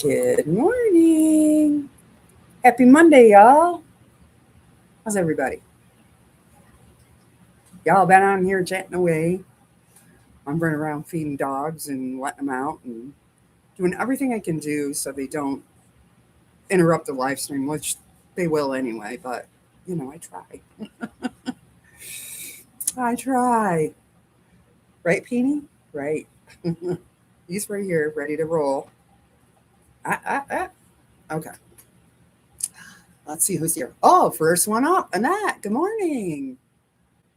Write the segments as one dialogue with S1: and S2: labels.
S1: Good morning. Happy Monday, y'all. How's everybody? Y'all been on here chatting away. I'm running around feeding dogs and letting them out and doing everything I can do so they don't interrupt the live stream, which they will anyway, but I try. I try. Right, Peony? Right. He's right here, ready to roll. Okay. Let's see who's here. Oh, first one up, Annette. Good morning.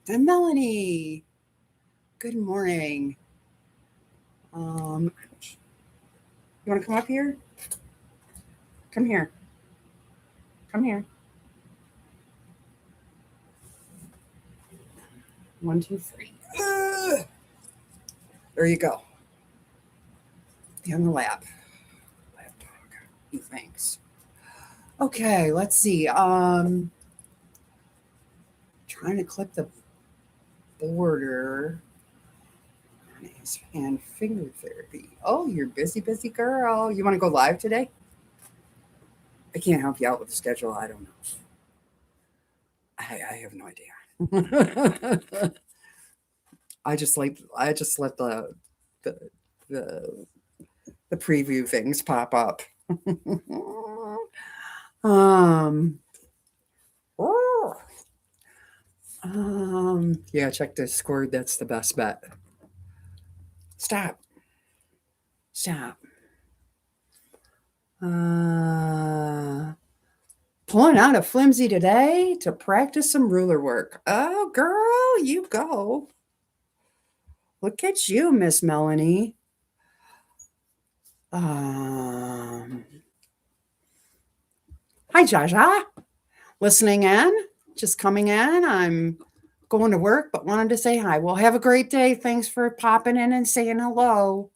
S1: And Melanie. Good morning. You want to come up here? Come here. Come here. 1, 2, 3. There you go. Be on the lap. Lap dog. He thinks. Okay, let's see. Trying to click the border on his hand finger therapy. Oh, you're busy, busy girl. You want to go live today? I can't help you out with the schedule. I don't know. I have no idea. I just let the the the preview things pop up. um, yeah, check Discord. That's the best bet. Stop. Pulling out a flimsy today to practice some ruler work. Oh, girl, you go. Look at you, Miss Melanie. Hi, Jaja. Listening in, just coming in. I'm going to work, but wanted to say hi. Well, have a great day. Thanks for popping in and saying hello.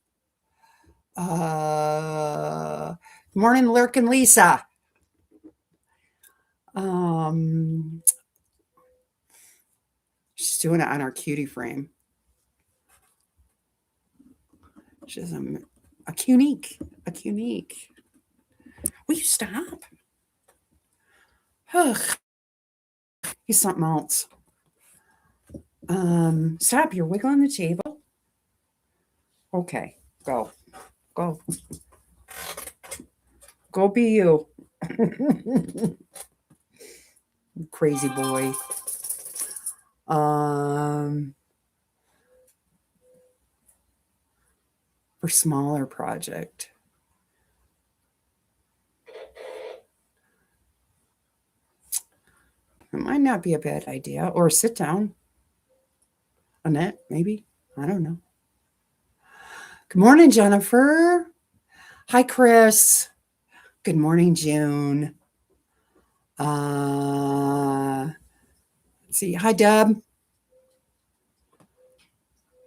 S1: Morning, Lurk and Lisa. She's doing it on our cutie frame. She's a unique. Will you stop? Ugh. He's something else. Stop, you're wiggling the table. Okay, go. Go be you. Crazy boy. For smaller project. It might not be a bad idea. Or sit down. Annette, maybe. I don't know. Good morning, Jennifer. Hi, Chris. Good morning, June. Let's see. Hi, Deb.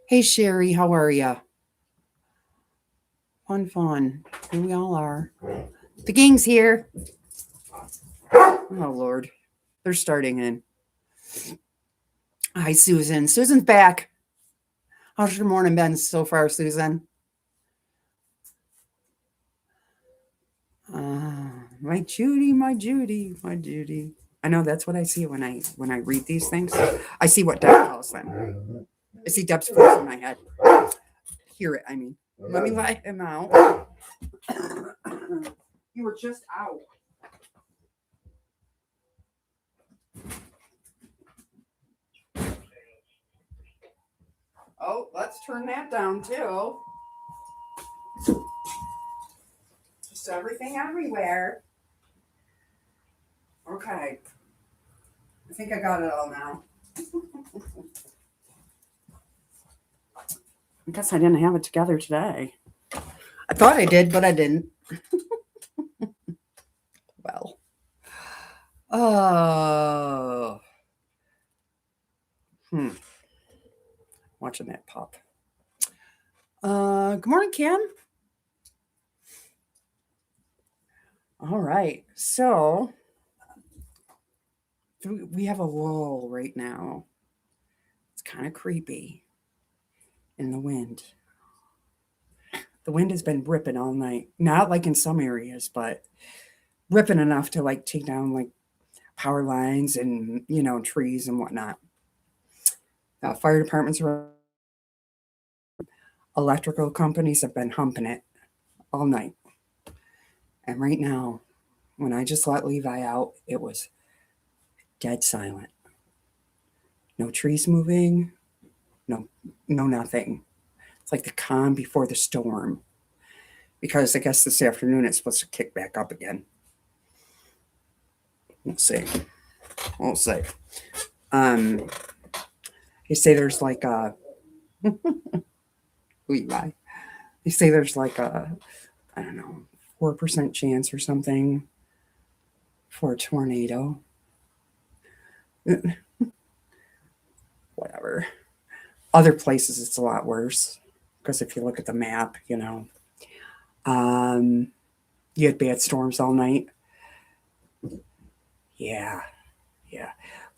S1: Hey, Sherry. How are you? Fun. Here we all are. The gang's here. Oh, Lord. They're starting in. Hi, Susan. Susan's back. How's your morning been so far, Susan? My Judy. I know that's what I see when I read these things. I see what Deb calls them. I see Deb's voice in my head. Hear it, I mean. Let me let him out. You were just out. Oh, let's turn that down too. Just everything everywhere. Okay. I think I got it all now. I guess I didn't have it together today. I thought I did, but I didn't. Well. Oh. Watching that pop. Good morning, Kim. All right. So we have a lull right now. It's kind of creepy in the wind. The wind has been ripping all night. Not like in some areas, but ripping enough to like take down like power lines and trees and whatnot. Fire departments are electrical companies have been humping it all night. And right now, when I just let Levi out, it was dead silent. No trees moving, no nothing. It's like the calm before the storm. Because I guess this afternoon it's supposed to kick back up again. We'll see. We'll see. Um, you say there's like a Levi. You say there's like a I don't know 4% chance or something for a tornado. Whatever. Other places it's a lot worse because if you look at the map, um, you had bad storms all night. Yeah, yeah.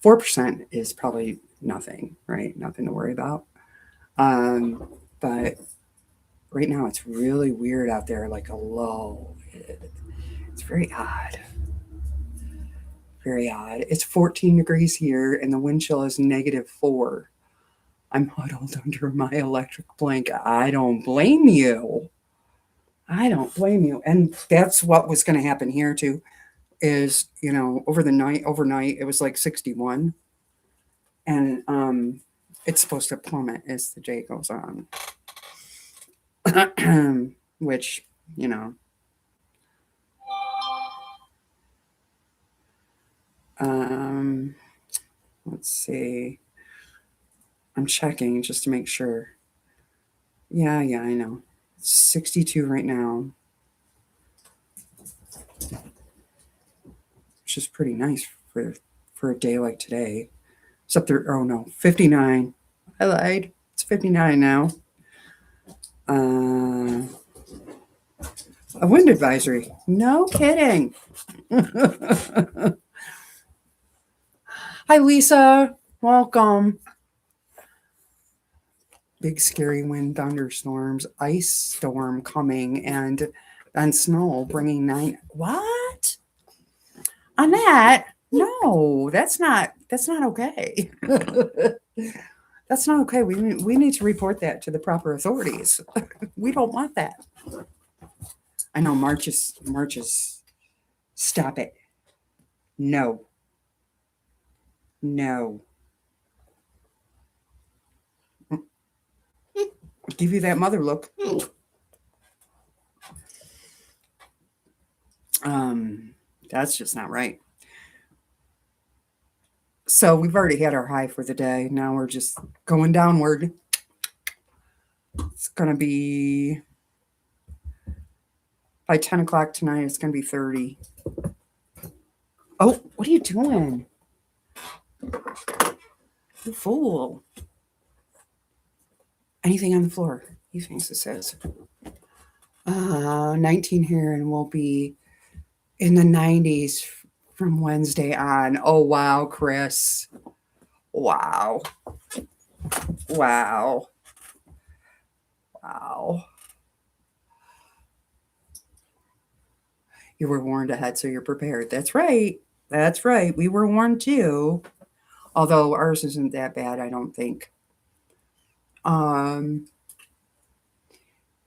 S1: 4% is probably nothing, right? Nothing to worry about. Um, but right now it's really weird out there, like a low. It's very odd. Very odd. It's 14 degrees here and the wind chill is -4. I'm huddled under my electric blanket. I don't blame you. I don't blame you. And that's what was going to happen here too. Is overnight it was like 61, and it's supposed to plummet as the day goes on, which you know, um, let's see. I'm checking just to make sure. Yeah, I know. It's 62 right now, which is pretty nice for a day like today. Except there, oh no, 59. I lied. It's 59 now. A wind advisory. No kidding. Hi, Lisa. Welcome. Big scary wind, thunderstorms, ice storm coming, and snow bringing 9. What? Annette? No, that's not okay. That's not okay. We need to report that to the proper authorities. We don't want that. I know March is stop it. No. No. I'll give you that mother look. That's just not right. So we've already had our high for the day. Now we're just going downward. It's gonna be by 10 o'clock tonight. It's gonna be 30. Oh, what are you doing? You fool. Anything on the floor? He thinks it says 19 here, and we'll be in the 90s from Wednesday on. Oh wow, Chris. Wow. Wow. Wow. You were warned ahead, so you're prepared. That's right. That's right. We were warned too. Although ours isn't that bad, I don't think. Um,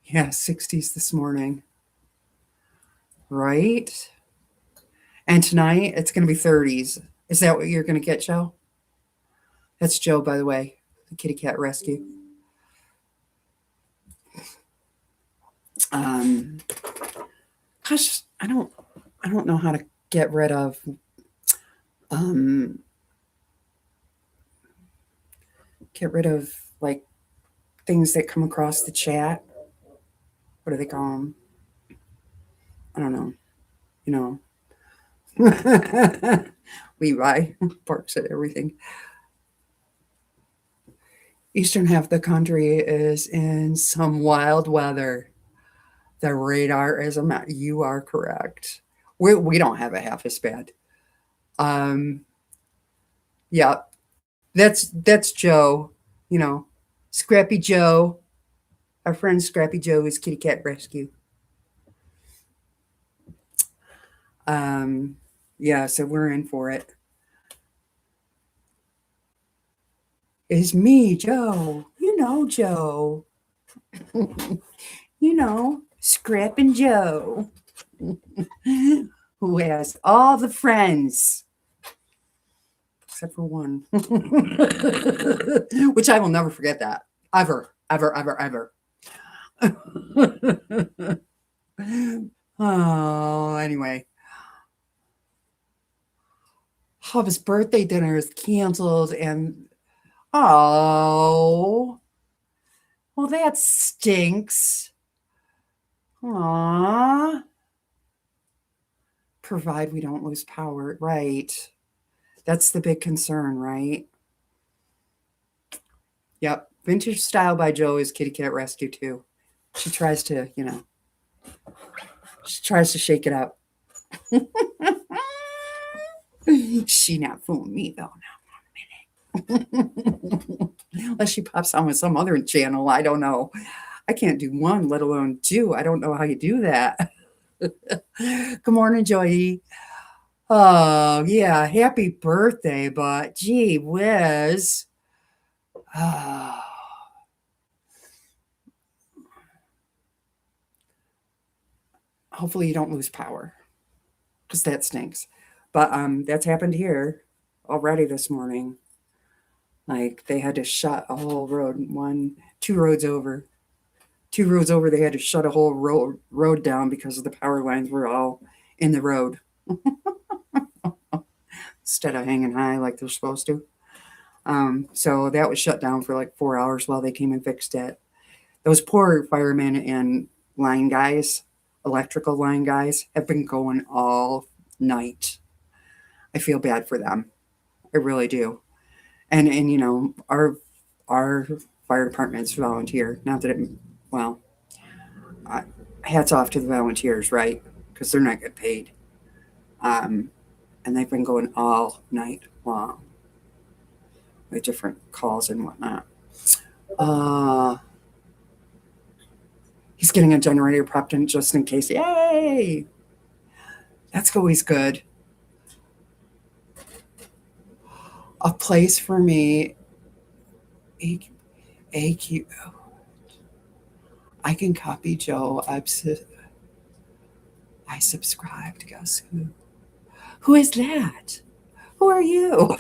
S1: yeah, 60s this morning. Right? And tonight it's going to be 30s. Is that what you're going to get, Joe? That's Joe, by the way, the kitty cat rescue. Gosh, I don't know how to get rid of um like things that come across the chat. What do they call them? I don't know. You know, Levi barks at everything. Eastern half of the country is in some wild weather. The radar is a map. You are correct. We don't have it half as bad. Um, yeah, that's Joe. You know, Scrappy Joe. Our friend Scrappy Joe is Kitty Cat Rescue. Um, yeah, so we're in for it. It's me, Joe. You know, Joe. You know, Scrappin' Joe, who has all the friends except for one, which I will never forget that. Ever, ever, ever, ever. Oh, anyway. Hub's birthday dinner is canceled, and oh, well, that stinks. Aw. Provide we don't lose power. Right. That's the big concern, right? Yep. Vintage Style by Joe is Kitty Cat Rescue too. She tries to, she tries to shake it up. She not fooling me though. Not 1 minute. Unless she pops on with some other channel. I don't know. I can't do one, let alone two. I don't know how you do that. Good morning, Joy. Oh, yeah. Happy birthday, but gee whiz. Oh, hopefully you don't lose power because that stinks. But that's happened here already this morning. Like they had to shut a whole road, two roads over. Two roads over, they had to shut a whole road down because the power lines were all in the road instead of hanging high like they're supposed to. So that was shut down for like 4 hours while they came and fixed it. Those poor firemen and line guys, electrical line guys, have been going all night. I feel bad for them. I really do. And our fire department's volunteer. Not that it, well, uh, hats off to the volunteers, right? Because they're not getting paid. Um, and they've been going all night long with different calls and whatnot. Uh, he's getting a generator propped in just in case. Yay! That's always good. A place for me. AQ. I can copy Joe. I subscribed. Guess who? Who is that? Who are you?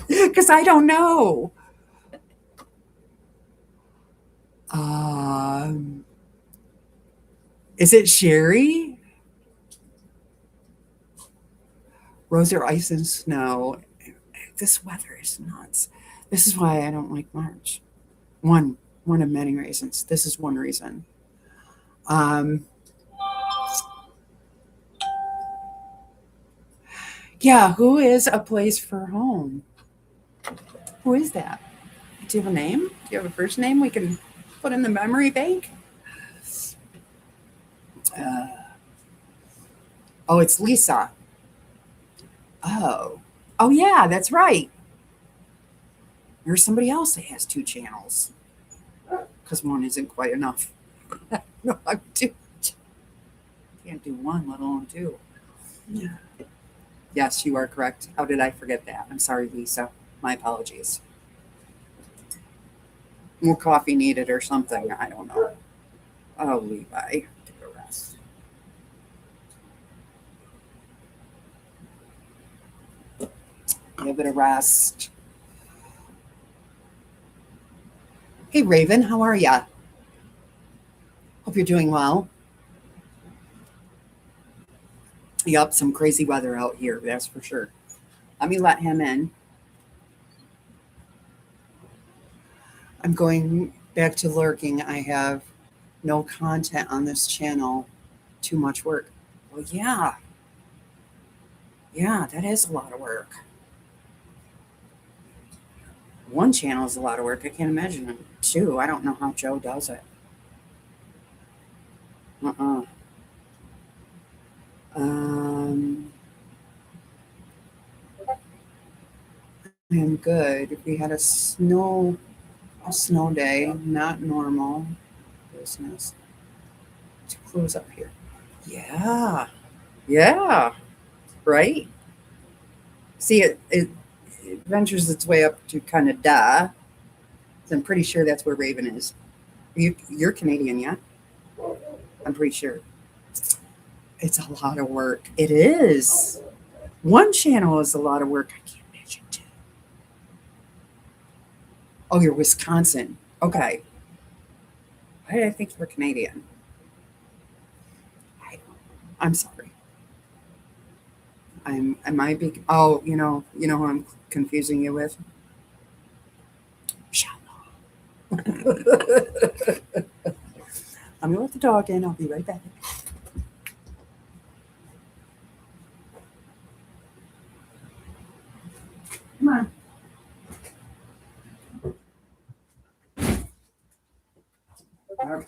S1: Because I don't know. Um, is it Sherry? Rosa, ice and snow. This weather is nuts. This is why I don't like March. One, one of many reasons. This is one reason. Um, yeah, who is a place for home? Who is that? Do you have a name? Do you have a first name we can put in the memory bank? Uh, oh, it's Lisa. Oh, oh yeah, that's right. There's somebody else that has two channels because one isn't quite enough. No, I'm two. Can't do one, let alone two. Yeah. Yes, you are correct. How did I forget that? I'm sorry, Lisa. My apologies. More coffee needed or something. I don't know. Oh, Levi. Take a rest. Give it a rest. Hey, Raven, how are ya? Hope you're doing well. Yup, some crazy weather out here, that's for sure. Let me let him in. I'm going back to lurking. I have no content on this channel. Too much work. Well, yeah. Yeah, that is a lot of work. One channel is a lot of work. I can't imagine two. I don't know how Joe does it. Uh-uh. Um, I am good. We had a snow. Snow day, not normal business. To close up here. Yeah. Yeah. Right. See, it ventures its way up to Canada. So I'm pretty sure that's where Raven is. You're Canadian, yeah? I'm pretty sure. It's a lot of work. It is. One channel is a lot of work. I can't imagine two. Oh, you're Wisconsin. Okay. Why did I think you were Canadian? I, I'm sorry. Am I big? Oh, who I'm confusing you with? Shallow. I'm gonna let the dog in. I'll be right back. Come on. All right.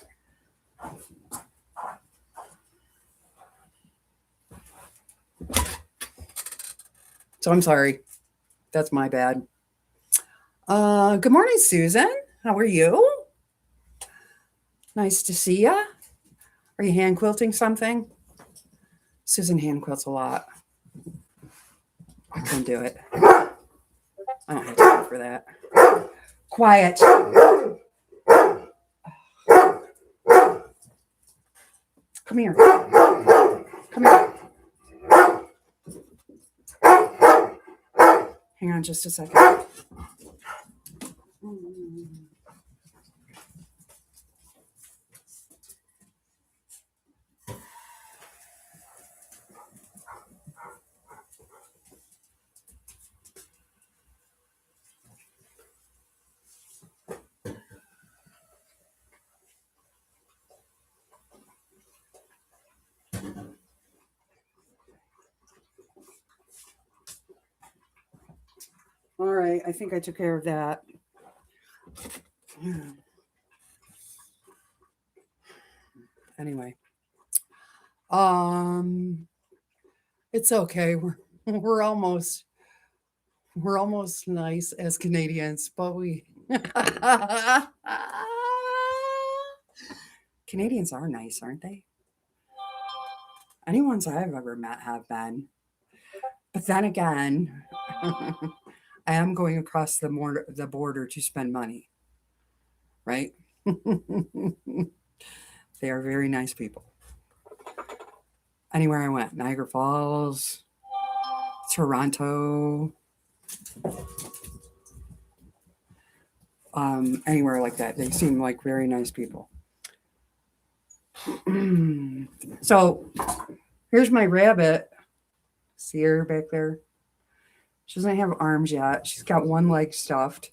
S1: So I'm sorry. That's my bad. Good morning, Susan. How are you? Nice to see ya. Are you hand quilting something? Susan hand quilts a lot. I couldn't do it. I don't have time for that. Quiet. Come here. Come here. Hang on just a second. All right, I think I took care of that. Anyway, um, it's okay. We're almost we're almost nice as Canadians, but we Canadians are nice, aren't they? Anyone's I've ever met have been. But then again, I am going across the border to spend money, right? They are very nice people. Anywhere I went, Niagara Falls, Toronto, anywhere like that. They seem like very nice people. So here's my rabbit. See her back there? She doesn't have arms yet. She's got one leg stuffed.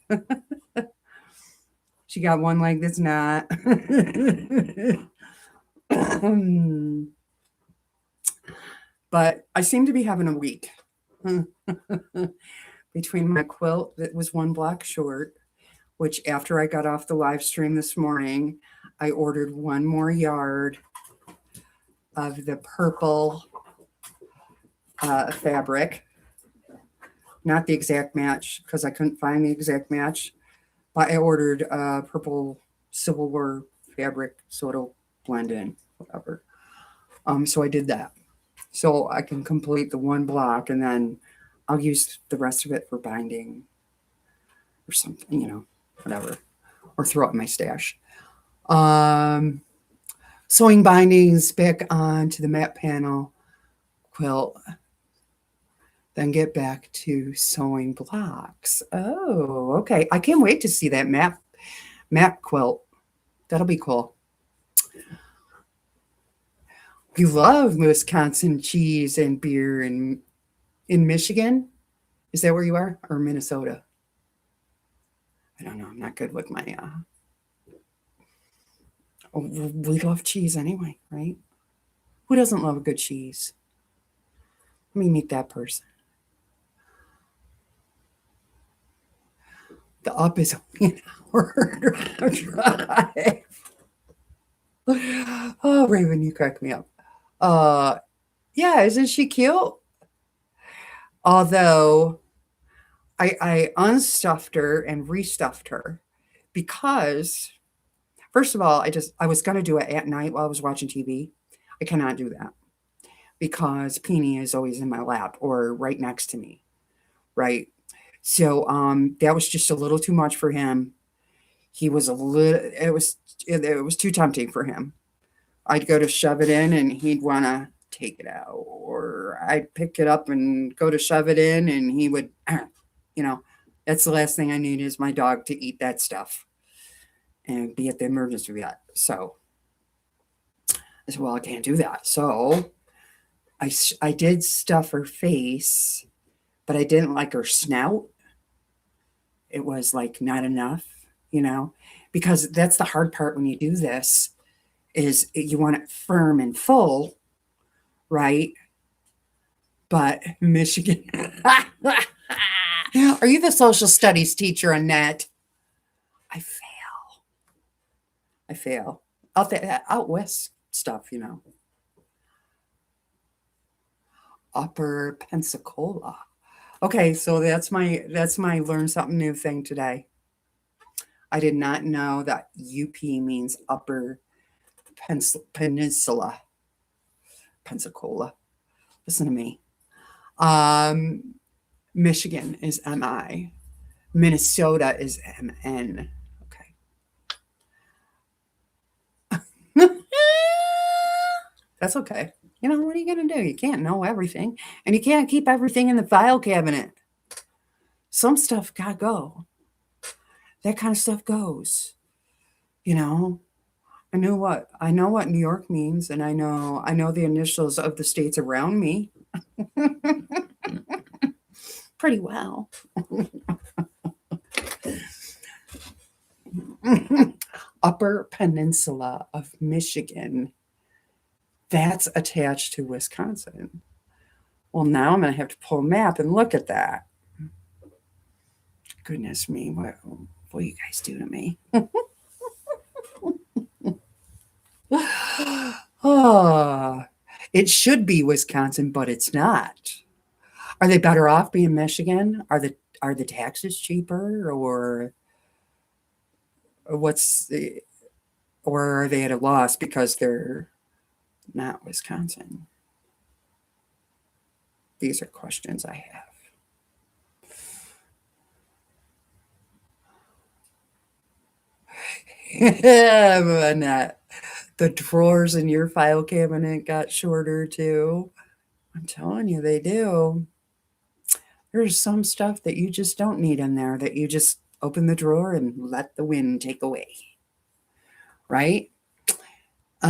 S1: She got one leg that's not. But I seem to be having a week between my quilt that was one block short, which after I got off the live stream this morning, I ordered one more yard of the purple fabric. Not the exact match because I couldn't find the exact match, but I ordered purple Civil War fabric so it'll blend in, whatever. So I did that. So I can complete the one block and then I'll use the rest of it for binding or something, whatever, or throw it in my stash. Sewing bindings back onto the matte panel quilt, then get back to sewing blocks. Oh, okay. I can't wait to see that map quilt. That'll be cool. You love Wisconsin cheese and beer in Michigan? Is that where you are? Or Minnesota? I don't know. I'm not good with my we love cheese anyway, right? Who doesn't love a good cheese? Let me meet that person. The up is only an hour drive. Oh, Raven, you crack me up. Yeah, isn't she cute? Although I unstuffed her and restuffed her because first of all, I was gonna do it at night while I was watching TV. I cannot do that because Peony is always in my lap or right next to me, right? So that was just a little too much for him. He was a little it was too tempting for him. I'd go to shove it in and he'd want to take it out, or I'd pick it up and go to shove it in and he would, you know, that's the last thing I need is my dog to eat that stuff and be at the emergency vet. So I said, well, I can't do that. So I did stuff her face, but I didn't like her snout. It was like not enough, you know, because that's the hard part when you do this is you want it firm and full, right? But Michigan. Are you the social studies teacher, Annette? I fail. I fail. Out there, out west stuff, you know. Upper Pensacola. Okay, so that's my learn something new thing today. I did not know that UP means Upper Peninsula, Pensacola. Listen to me. Michigan is MI. Minnesota is MN. Okay. That's okay. You know, what are you going to do? You can't know everything. And you can't keep everything in the file cabinet. Some stuff got to go. That kind of stuff goes. You know, I know what New York means, and I know the initials of the states around me pretty well. Upper Peninsula of Michigan. That's attached to Wisconsin. Well, now I'm going to have to pull a map and look at that. Goodness me, what you guys do to me? Oh, it should be Wisconsin, but it's not. Are they better off being Michigan? Are the taxes cheaper, or what's the, or are they at a loss because they're not Wisconsin? These are questions I have. Annette, the drawers in your file cabinet got shorter too. I'm telling you, they do. There's some stuff that you just don't need in there that you just open the drawer and let the wind take away. Right? They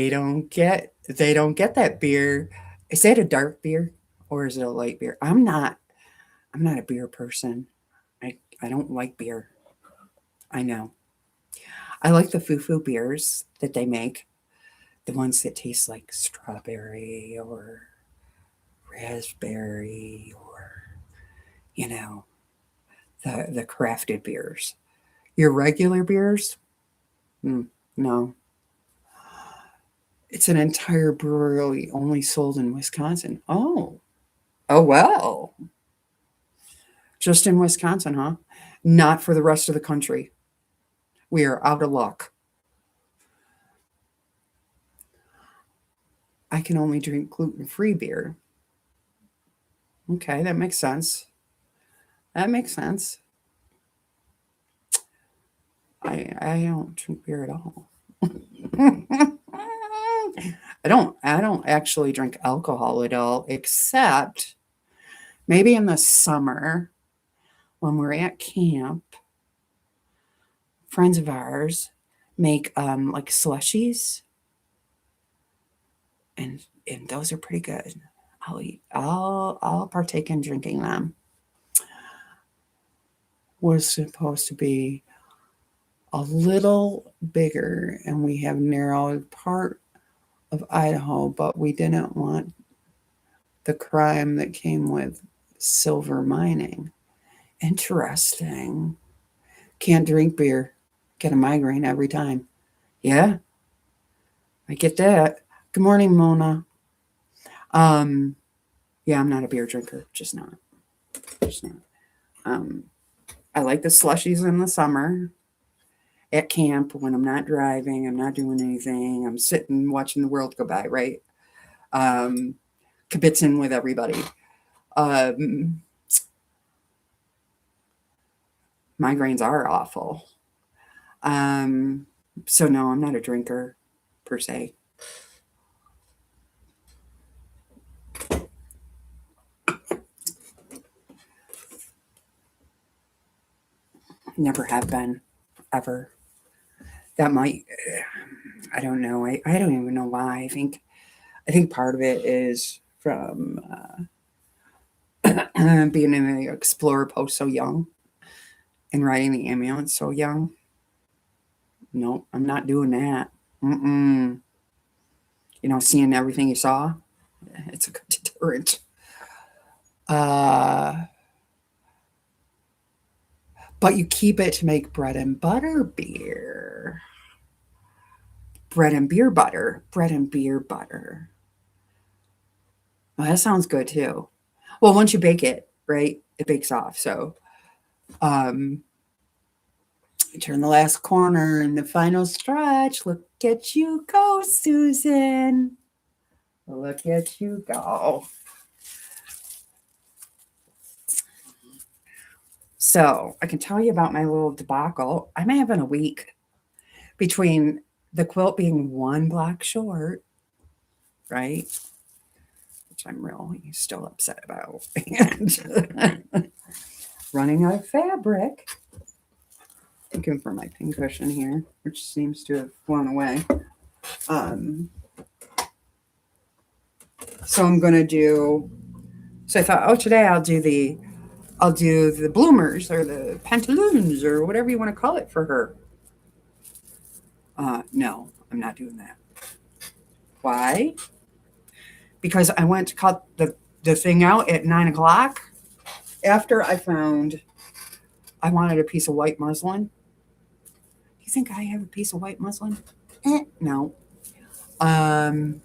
S1: don't get that beer. Is that a dark beer or is it a light beer? I'm not a beer person. I don't like beer. I know. I like the foo-foo beers that they make. The ones that taste like strawberry or raspberry, or you know, the crafted beers. Your regular beers? No. It's an entire brewery only sold in Wisconsin. Oh. Oh well. Just in Wisconsin, huh? Not for the rest of the country. We are out of luck. I can only drink gluten-free beer. Okay, that makes sense. That makes sense. I don't drink beer at all. I don't actually drink alcohol at all, except maybe in the summer when we're at camp. Friends of ours make like slushies, and those are pretty good. I'll partake in drinking them. Was supposed to be a little bigger, and we have narrowed part of Idaho, but we didn't want the crime that came with silver mining. Interesting. Can't drink beer. Get a migraine every time. Yeah, I get that. Good morning, Mona. Yeah, I'm not a beer drinker, just not. There's not. Um, I like the slushies in the summer at camp when I'm not driving, I'm not doing anything, I'm sitting watching the world go by, right? Um, Kibitzing with everybody. Um, Migraines are awful. Um, so no, I'm not a drinker per se. Never have been, ever. That might, I don't know. I don't even know why. I think part of it is from being in the Explorer post so young and riding the ambulance so young. No, I'm not doing that. Mm-mm. Seeing everything you saw, it's a good deterrent. Uh, but you keep it to make bread and butter beer. Bread and beer butter. Bread and beer butter. Well, that sounds good too. Well, once you bake it, right, it bakes off. So um, you turn the last corner in the final stretch. Look at you go, Susan. Look at you go. So I can tell you about my little debacle. I'm having a week between the quilt being one block short, right? Which I'm really still upset about, and running out of fabric. Looking for my pincushion here, which seems to have flown away. Um, so I'm gonna do. So I thought, oh, today I'll do the bloomers or the pantaloons or whatever you want to call it for her. No, I'm not doing that. Why? Because I went to cut the thing out at 9 o'clock after I found I wanted a piece of white muslin. Do you think I have a piece of white muslin? No. Um,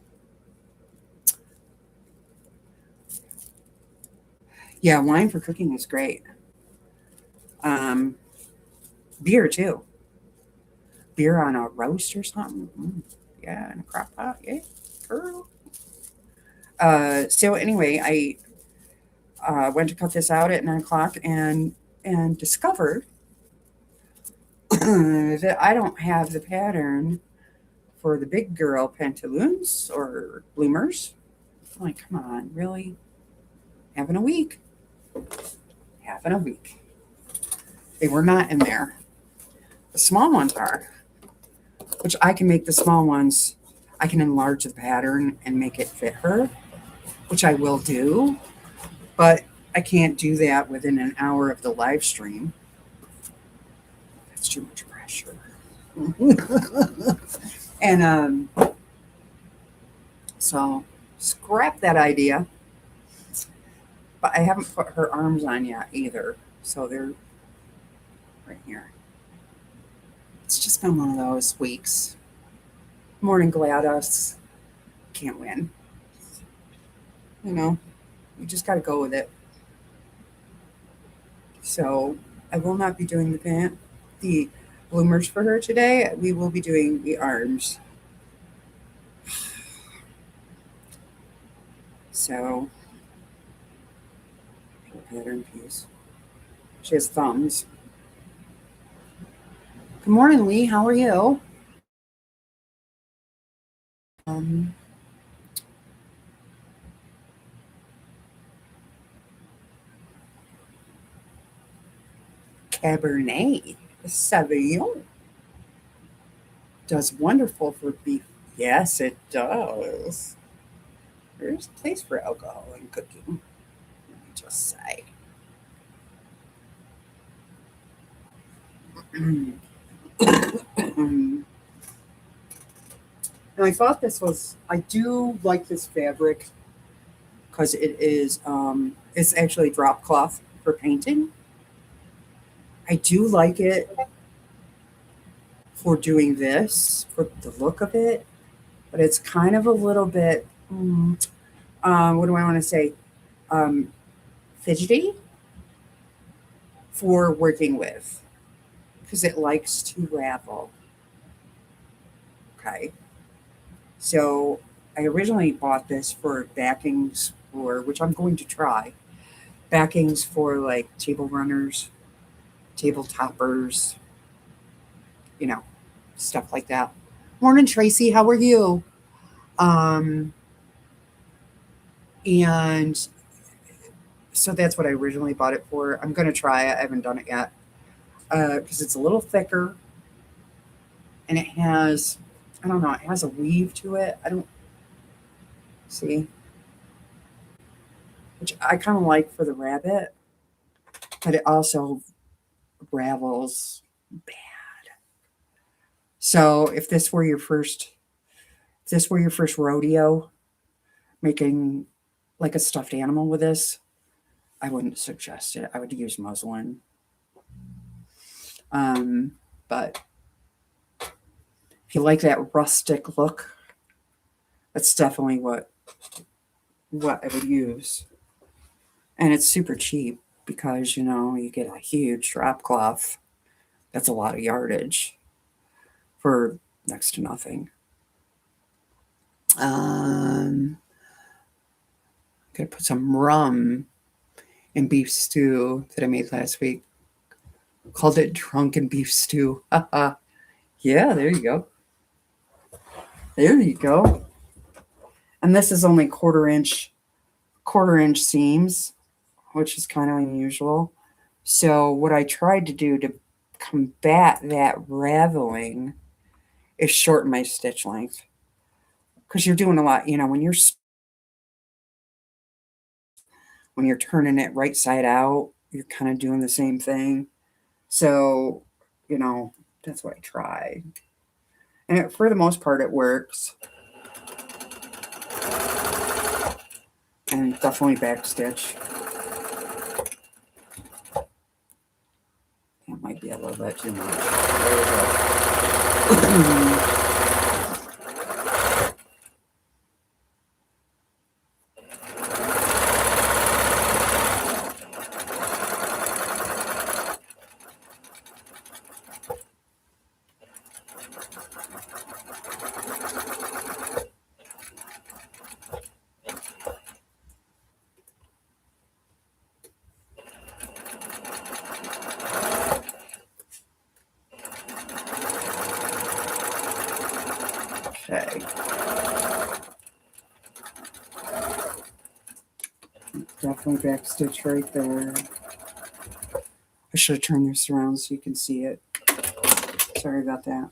S1: yeah, wine for cooking is great. Um, Beer too. Beer on a roast or something. Yeah, in a crock pot. Yeah, girl. So anyway, I went to cut this out at 9 o'clock and discovered that I don't have the pattern for the big girl pantaloons or bloomers. I'm like, come on, really? Having a week. Having a week. They were not in there. The small ones are, which I can make the small ones. I can enlarge the pattern and make it fit her, which I will do, but I can't do that within an hour of the live stream. That's too much pressure. And so scrap that idea. But I haven't put her arms on yet either. So they're right here. It's just been one of those weeks. Morning Gladys. Can't win. You just got to go with it. So I will not be doing the bloomers for her today. We will be doing the arms. So pattern piece. She has thumbs. Good morning, Lee. How are you? Um, Cabernet Sauvignon does wonderful for beef. Yes, it does. There's a place for alcohol in cooking. Let me just say. And I thought this was. I do like this fabric because it's actually drop cloth for painting. I do like it for doing this for the look of it, but it's kind of a little bit. What do I want to say? Um, Fidgety. for working with because it likes to ravel. Okay. So I originally bought this for backings for, which I'm going to try, backings for like table runners, table toppers, you know, stuff like that. Morning, Tracy. How are you? Um, and so that's what I originally bought it for. I'm going to try it. I haven't done it yet because it's a little thicker and it has, I don't know, it has a weave to it. I don't see, which I kind of like for the rabbit, but it also ravels bad. So if this were your first rodeo making like a stuffed animal with this, I wouldn't suggest it. I would use muslin. Um, but if you like that rustic look, that's definitely what I would use. And it's super cheap because you get a huge drop cloth. That's a lot of yardage for next to nothing. Gonna put some rum in beef stew that I made last week. Called it drunken beef stew. Yeah, there you go. There you go. And this is only quarter inch seams, which is kind of unusual. So what I tried to do to combat that raveling is shorten my stitch length because you're doing a lot. When you're turning it right side out, you're kind of doing the same thing. So, you know, that's what I tried. And for the most part, it works. And definitely backstitch. That might be a little bit too much. There we go. Okay. Definitely backstitch right there. I should have turned this around so you can see it. Sorry about that.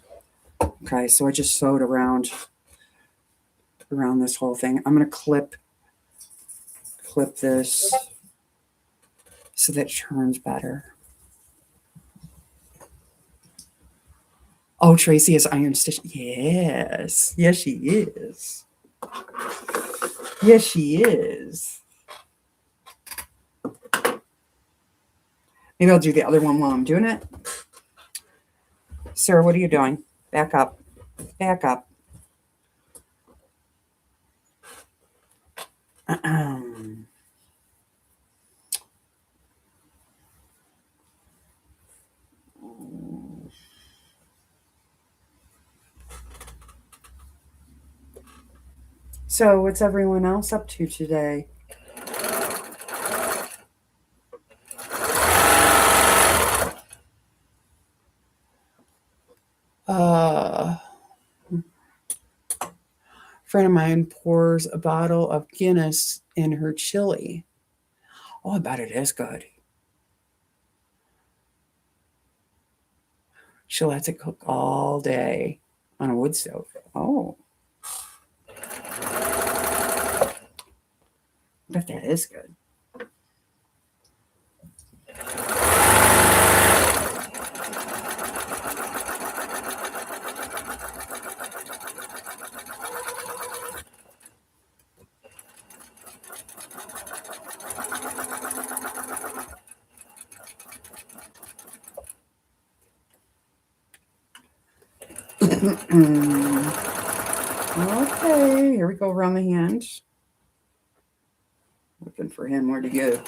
S1: Okay, so I just sewed around this whole thing. I'm gonna clip this so that it turns better. Oh, Tracy is iron stitch. Yes. Yes, she is. Yes, she is. Maybe I'll do the other one while I'm doing it. Sarah, what are you doing? Back up. Back up. So, what's everyone else up to today? A friend of mine pours a bottle of Guinness in her chili. Oh, I bet it is good. She lets it cook all day on a wood stove. Oh, I bet that is good. Okay, here we go around the hand. Looking for him. Where'd he go?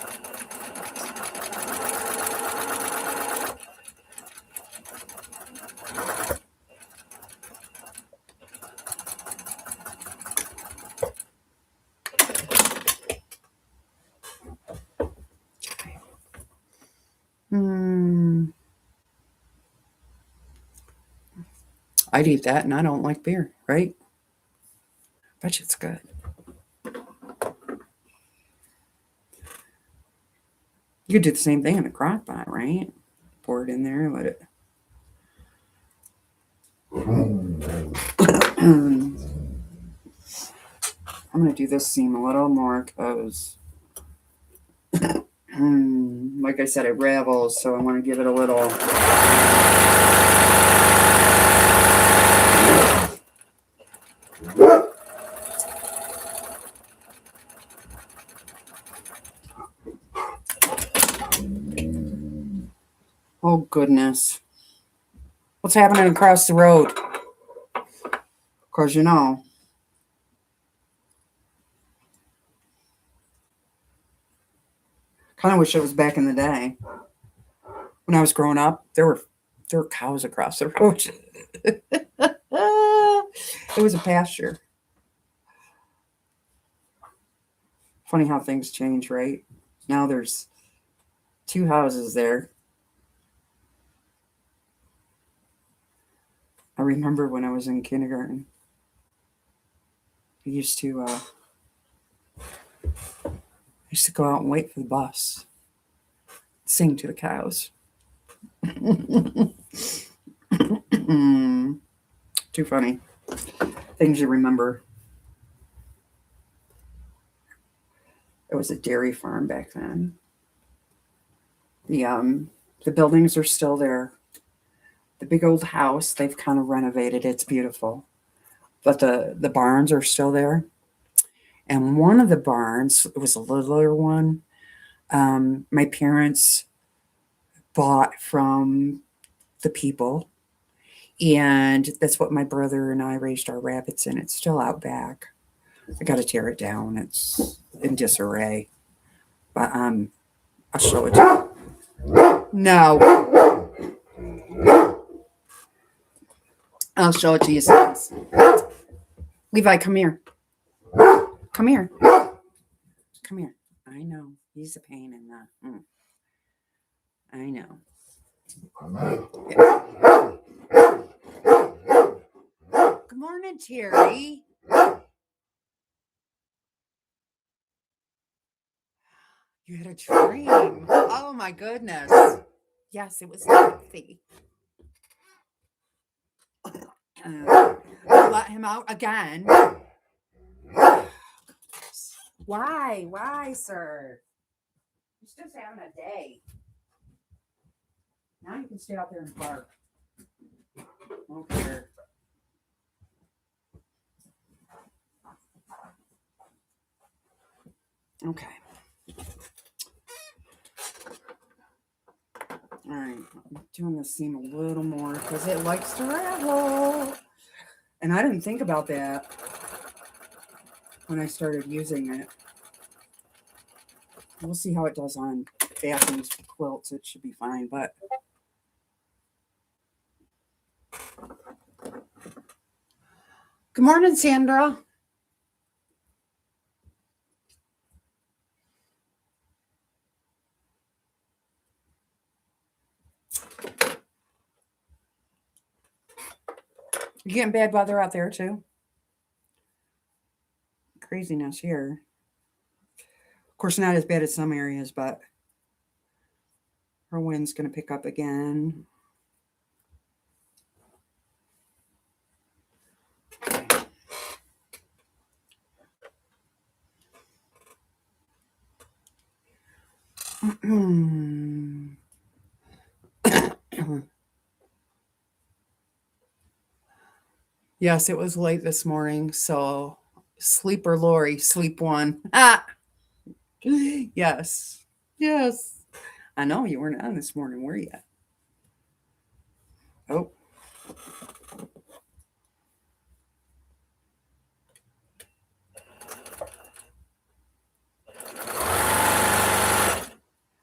S1: I'd eat that, and I don't like beer, right? Bet you it's good. You could do the same thing in a crock pot, right? Pour it in there, let it. I'm going to do this seam a little more because, like I said, it ravels, so I want to give it a little. Oh, goodness. What's happening across the road? Because, kind of wish it was back in the day. When I was growing up, there were cows across the road. It was a pasture. Funny how things change, right? Now there's 2 houses there. I remember when I was in kindergarten, I used to go out and wait for the bus, sing to the cows. Too funny. Things you remember. It was a dairy farm back then. The buildings are still there. The big old house, they've kind of renovated. It's beautiful. But the barns are still there. And one of the barns, it was a littler one, my parents bought from the people. And that's what my brother and I raised our rabbits in. It's still out back. I got to tear it down. It's in disarray. But I'll show it to you. No. I'll show it to you, sons. Levi, come here. Come here. Come here. I know. He's a pain in the. I know. Yeah. Good morning, Terry. You had a dream. Oh my goodness. Yes, it was healthy. Let him out again. Why? Why, sir? He's just having a day. Now you can stay out there and bark. Okay. Okay. All right. I'm doing this seam a little more because it likes to ravel. And I didn't think about that when I started using it. We'll see how it does on Daphne's quilts. It should be fine, but good morning, Sandra. You getting bad weather out there too? Craziness here. Of course, not as bad as some areas, but our wind's going to pick up again. Yes, it was late this morning, so sleeper Lori, sleep one. Ah, yes, yes. I know you weren't on this morning, were you? Oh.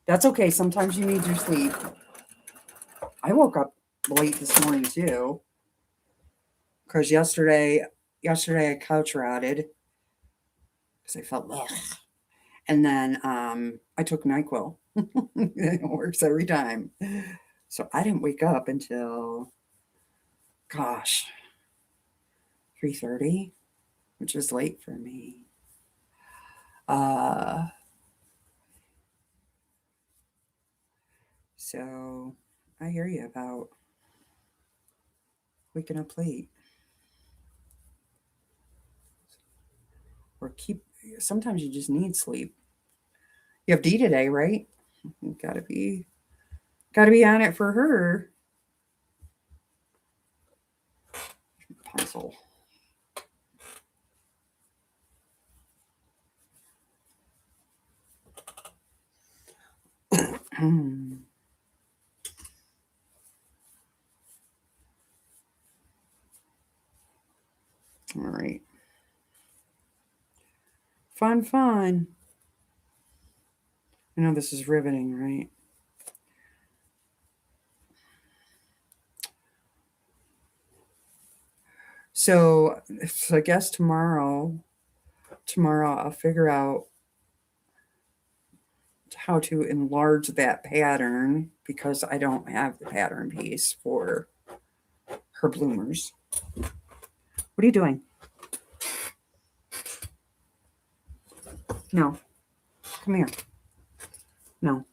S1: That's okay. Sometimes you need your sleep. I woke up late this morning too. Because yesterday I couch rotted because I felt ugh. And then I took NyQuil. It works every time. So I didn't wake up until Gosh, 3:30, which is late for me. Uh, so I hear you about waking up late or keep. Sometimes you just need sleep. You have D today, right? You gotta be on it for her. Puzzle. All right. Fun, fun. I know this is riveting, right? So I guess tomorrow I'll figure out how to enlarge that pattern because I don't have the pattern piece for her bloomers. What are you doing? No. Come here. No.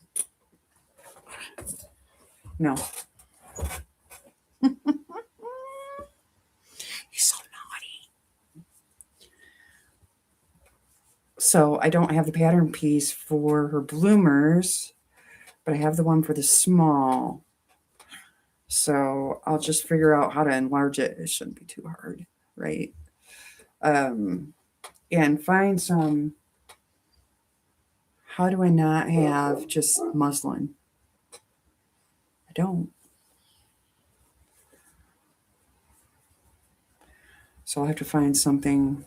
S1: No. He's so naughty. So I don't have the pattern piece for her bloomers, but I have the one for the small. So I'll just figure out how to enlarge it. It shouldn't be too hard, right? And find some. How do I not have just muslin? I don't. So I'll have to find something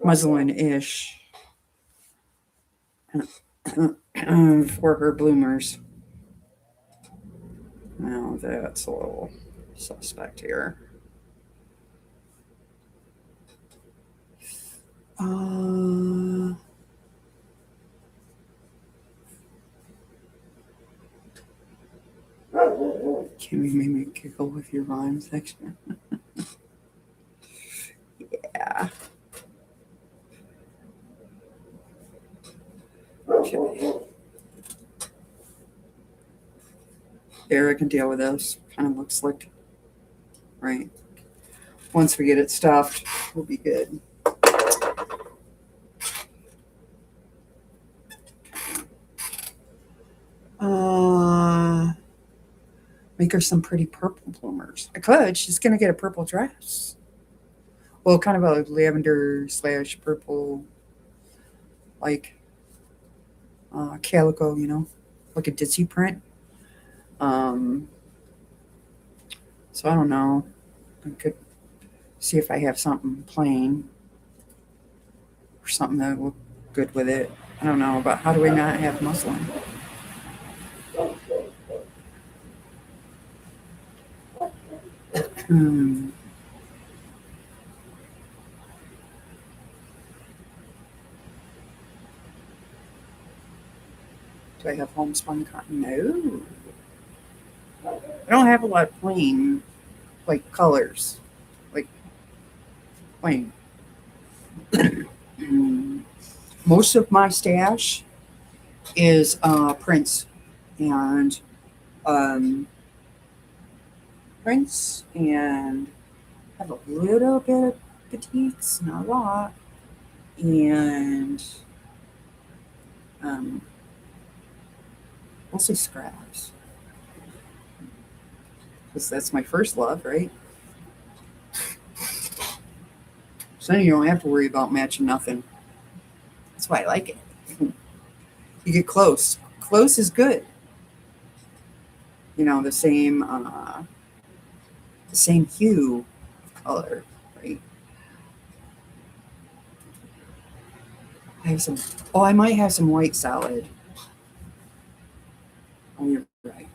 S1: muslin-ish for her bloomers. Now that's a little suspect here. Can you make me giggle with your rhyme section? Yeah. Okay. There, I can deal with this. Kind of looks like, right. Once we get it stuffed, we'll be good. Make her some pretty purple bloomers. I could. She's gonna get a purple dress. Well, kind of a lavender / purple, like calico, like a Disney print. Um, so I don't know. I could see if I have something plain or something that would look good with it. I don't know, but how do we not have muslin? Hmm. Do I have homespun cotton? No. I don't have a lot of plain, like colors, like plain. Most of my stash is prints and um, prints and have a little bit of petites, not a lot, and um, mostly scraps because that's my first love, right? So then you don't have to worry about matching nothing. That's why I like it. You get close. Close is good. The same hue of color, right? I have some. Oh, I might have some white salad. Oh, you're right.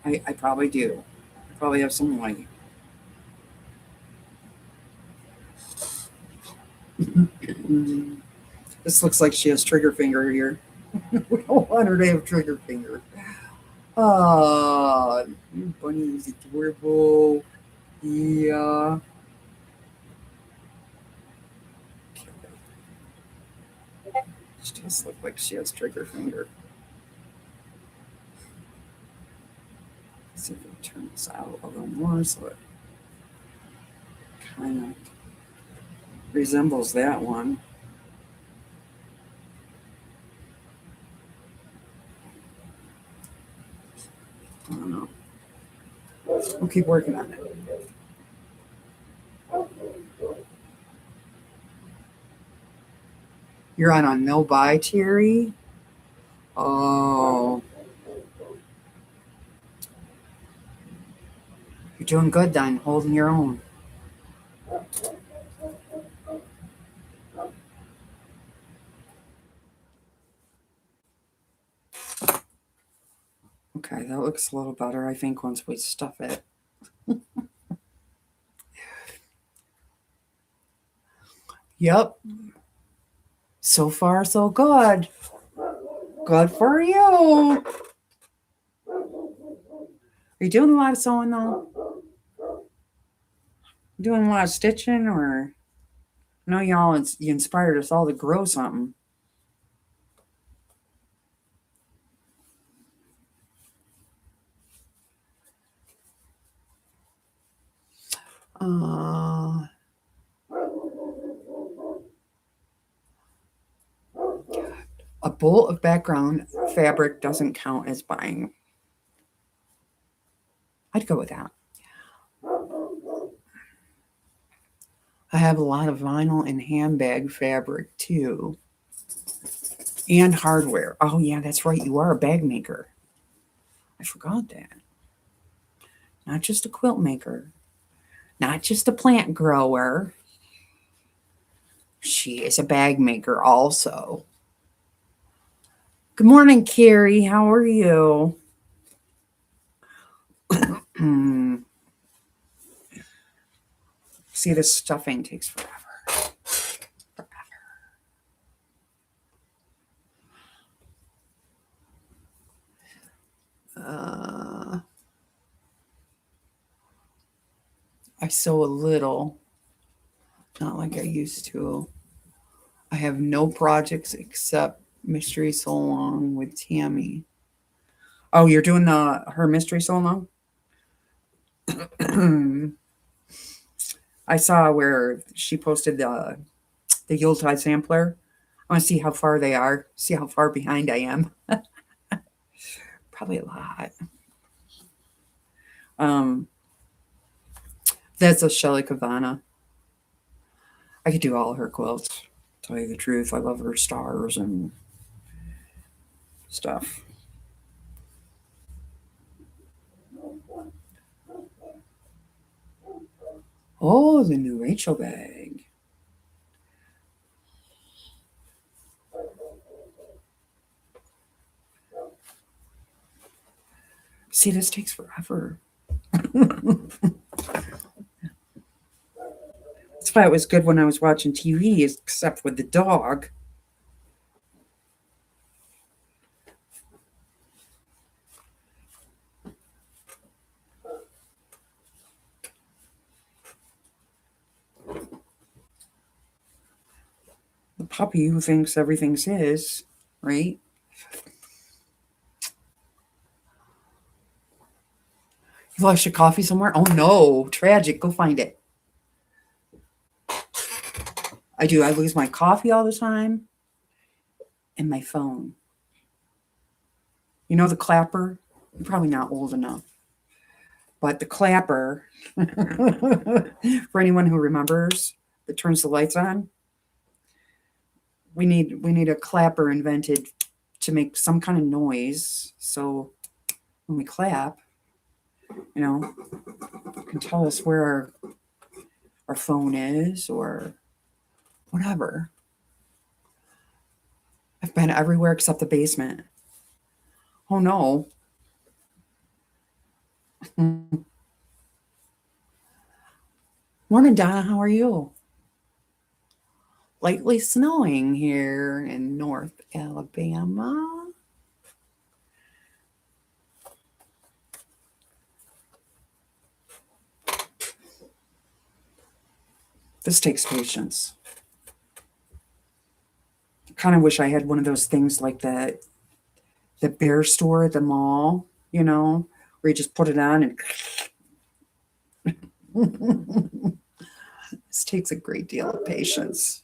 S1: I probably do. I probably have some white. This looks like she has trigger finger here. We don't want her to have trigger finger. Ah, bunny is adorable. Yeah. She just looks like she has trigger finger. Let's see if we turn this out a little more so it kind of resembles that one. I don't know. We'll keep working on it. You're on a no buy, Terry? Oh, you're doing good then, holding your own. Okay, that looks a little better, I think, once we stuff it. Yep. So far, so good. Good for you. Are you doing a lot of sewing though? Doing a lot of stitching, or I know you inspired us all to grow something. Uh, a bolt of background fabric doesn't count as buying. I'd go with that. I have a lot of vinyl and handbag fabric too, and hardware. Oh yeah, that's right. You are a bag maker. I forgot that. Not just a quilt maker, not just a plant grower. She is a bag maker also. Good morning, Carrie. How are you? See, this stuffing takes forever. Uh, I sew a little, not like I used to. I have no projects except Mystery So Long with Tammy. Oh, you're doing her Mystery So Long? I saw where she posted the Yuletide sampler. I want to see how far they are, see how far behind I am. Probably a lot. Um, that's a Shelley Kavana. I could do all her quilts. Tell you the truth, I love her stars and stuff. Oh, the new Rachel bag. See, this takes forever. That's why it was good when I was watching TV, except with the dog. The puppy who thinks everything's his, right? You lost your coffee somewhere? Oh no, tragic. Go find it. I do. I lose my coffee all the time and my phone. You know the clapper? You're probably not old enough. But the clapper, for anyone who remembers, that turns the lights on, we need a clapper invented to make some kind of noise. So when we clap, you know, it can tell us where our phone is or whatever. I've been everywhere except the basement. Oh no. Morning, Donna. How are you? Lightly snowing here in North Alabama. This takes patience. Kind of wish I had one of those things like the bear store at the mall, where you just put it on and this takes a great deal of patience.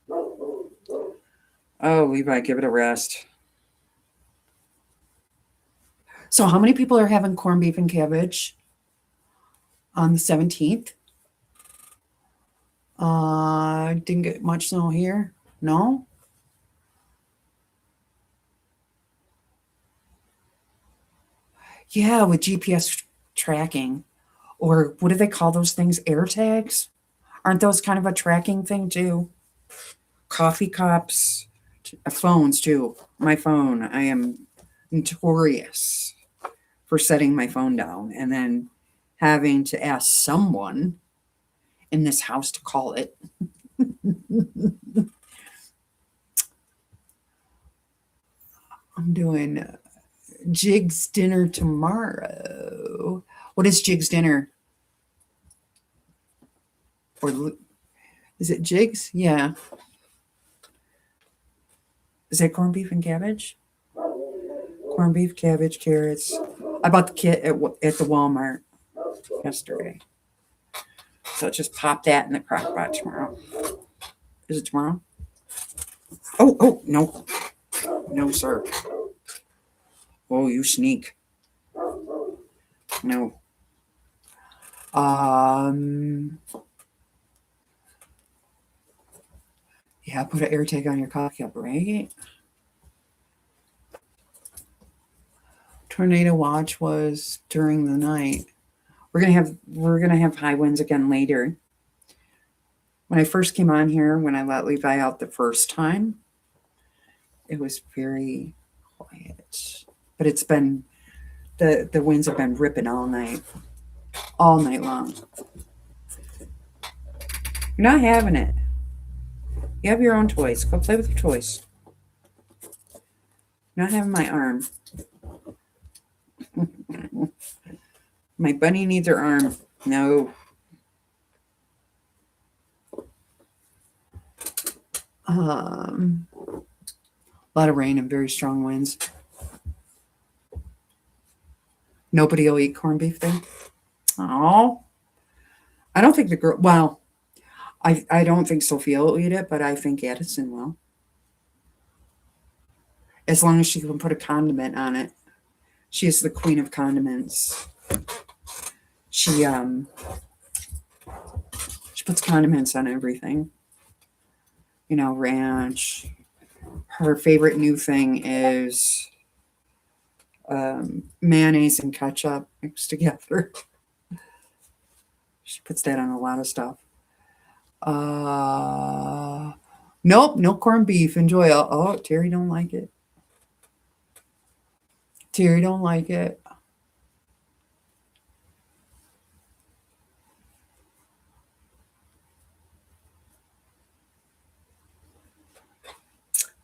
S1: Oh, Levi, give it a rest. So how many people are having corned beef and cabbage on the 17th? Didn't get much snow here. No? Yeah, with GPS tracking. Or what do they call those things? Air tags? Aren't those kind of a tracking thing too? Coffee cups, phones too. My phone, I am notorious for setting my phone down and then having to ask someone in this house to call it. I'm doing Jig's dinner tomorrow. What is Jig's dinner? Or is it Jig's? Yeah. Is that corned beef and cabbage? Corned beef, cabbage, carrots. I bought the kit at the Walmart yesterday. So just pop that in the crock pot tomorrow. Is it tomorrow? Oh, no. No, sir. Oh, you sneak. No. Yeah, put an air tag on your coffee cup, right? Tornado watch was during the night. We're gonna have high winds again later. When I first came on here, when I let Levi out the first time, it was very quiet. But it's been the winds have been ripping all night long. You're not having it. You have your own toys. Go play with your toys. You're not having my arm. My bunny needs her arm. No. A lot of rain and very strong winds. Nobody will eat corned beef then? Oh. I don't think the girl, well, I don't think Sophia will eat it, but I think Addison will. As long as she can put a condiment on it. She is the queen of condiments. She puts condiments on everything. Ranch. Her favorite new thing is mayonnaise and ketchup mixed together. She puts that on a lot of stuff. Nope, no corned beef. Enjoy it. Oh, Terry don't like it. Terry don't like it.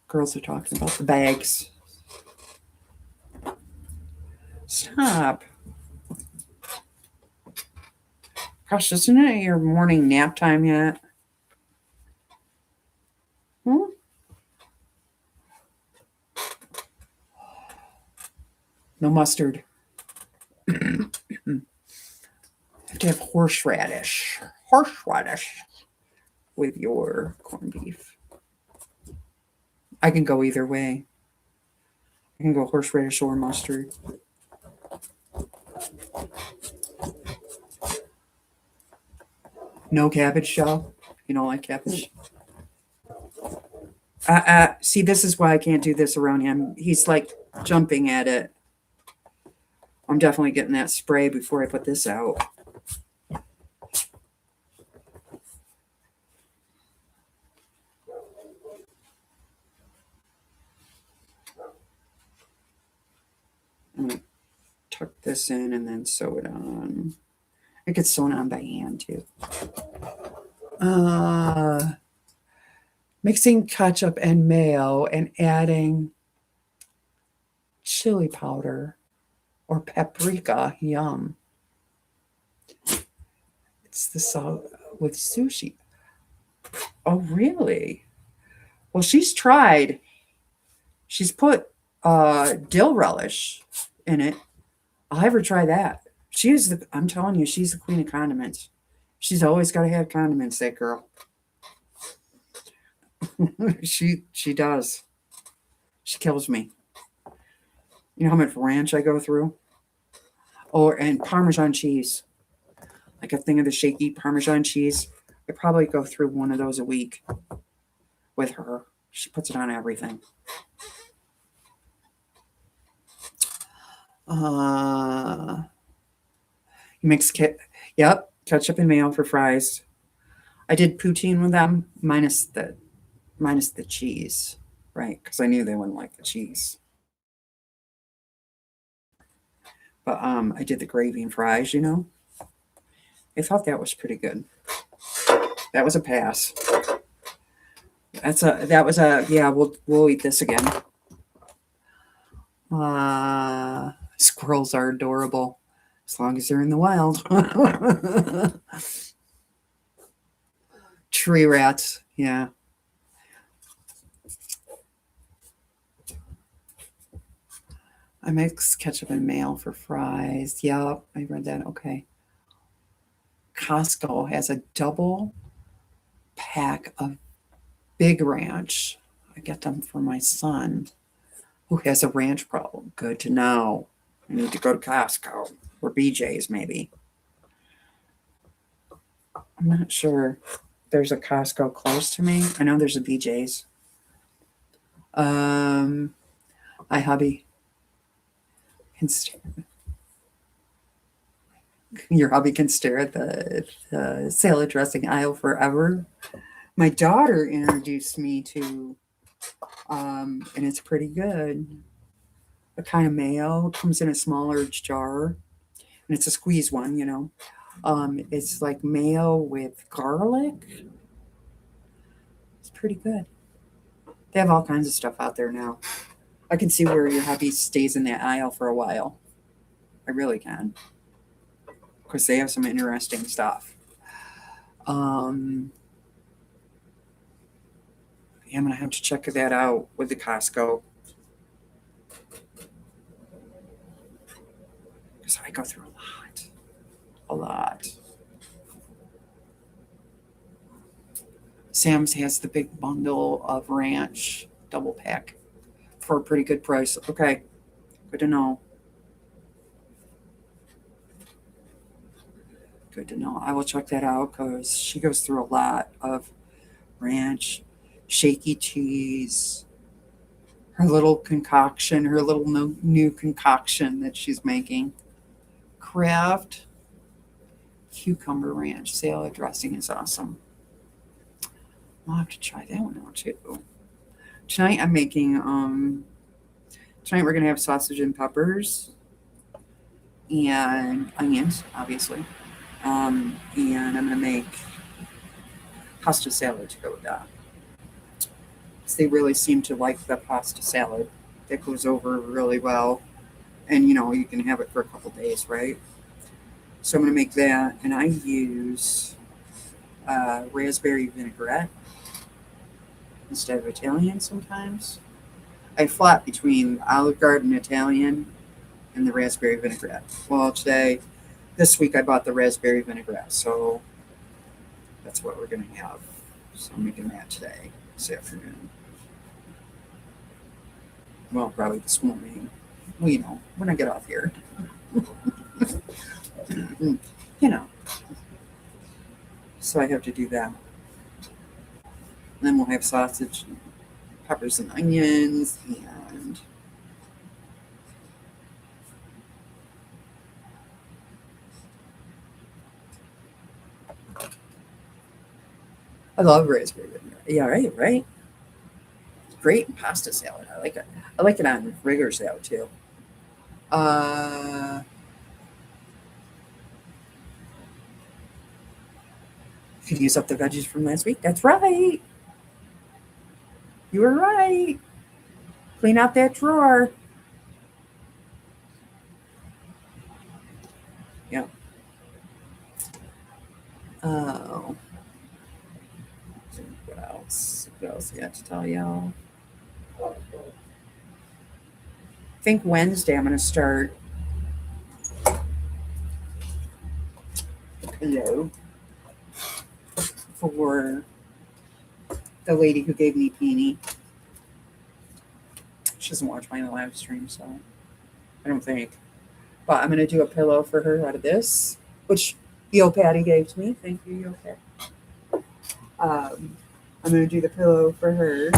S1: Girls are talking about the bags. Stop. Gosh, isn't it your morning nap time yet? No mustard. You have to have horseradish. Horseradish with your corned beef. I can go either way. I can go horseradish or mustard. No cabbage, shell? You don't like cabbage? See, this is why I can't do this around him. He's like jumping at it. I'm definitely getting that spray before I put this out. I'm going to tuck this in and then sew it on. It gets sewn on by hand too. Mixing ketchup and mayo and adding chili powder or paprika. Yum. What's the salt with sushi? Oh, really? Well, she's tried. She's put dill relish in it. I'll have her try that. I'm telling you, she's the queen of condiments. She's always got to have condiments, that girl. She does. She kills me. You know how much ranch I go through? And Parmesan cheese. Like a thing of the shaky Parmesan cheese. I probably go through one of those a week with her. She puts it on everything. You mix yep, ketchup and mayo for fries. I did poutine with them, minus the cheese, right? Because I knew they wouldn't like the cheese. But I did the gravy and fries. I thought that was pretty good. That was a pass. Yeah. We'll eat this again. Squirrels are adorable, as long as they're in the wild. Tree rats, yeah. I mix ketchup and mayo for fries. Yep, I read that. Okay. Costco has a double pack of Big Ranch. I get them for my son who has a ranch problem. Good to know. I need to go to Costco or BJ's maybe. I'm not sure. There's a Costco close to me. I know there's a BJ's. My hubby can stare. Your hubby can stare at the salad dressing aisle forever. My daughter introduced me to, and it's pretty good. A kind of mayo comes in a smaller jar, and it's a squeeze one. It's like mayo with garlic. It's pretty good. They have all kinds of stuff out there now. I can see where your hubby stays in that aisle for a while. I really can. Because they have some interesting stuff. Yeah, I'm going to have to check that out with the Costco. Because I go through a lot. Sam's has the big bundle of ranch double pack for a pretty good price. Okay, good to know. Good to know. I will check that out because she goes through a lot of ranch, shaky cheese, her little concoction, her little new concoction that she's making. Kraft cucumber ranch salad dressing is awesome. I'll have to try that one out too. Tonight I'm making tonight we're gonna have sausage and peppers and onions, obviously. And I'm gonna make pasta salad to go with that. Because they really seem to like the pasta salad. That goes over really well. And you can have it for a couple days, right? So I'm gonna make that, and I use raspberry vinaigrette instead of Italian sometimes. I flop between Olive Garden Italian and the raspberry vinaigrette. Well, this week I bought the raspberry vinaigrette, so that's what we're going to have. So I'm making that today, this afternoon. Well, probably this morning. Well, when I get off here. So I have to do that. And then we'll have sausage, and peppers and onions, and I love raspberry vinaigrette. Yeah, right. Great in pasta salad. I like it. I like it on regular salad too. Could use up the veggies from last week. That's right. You were right. Clean out that drawer. Yeah. Oh, what else? What else I got to tell y'all? I think Wednesday I'm going to start. Hello. For the lady who gave me Peony. She doesn't watch my live stream, so I don't think. But I'm going to do a pillow for her out of this, which Yo Patty gave to me. Thank you, Yo Patty. I'm going to do the pillow for her.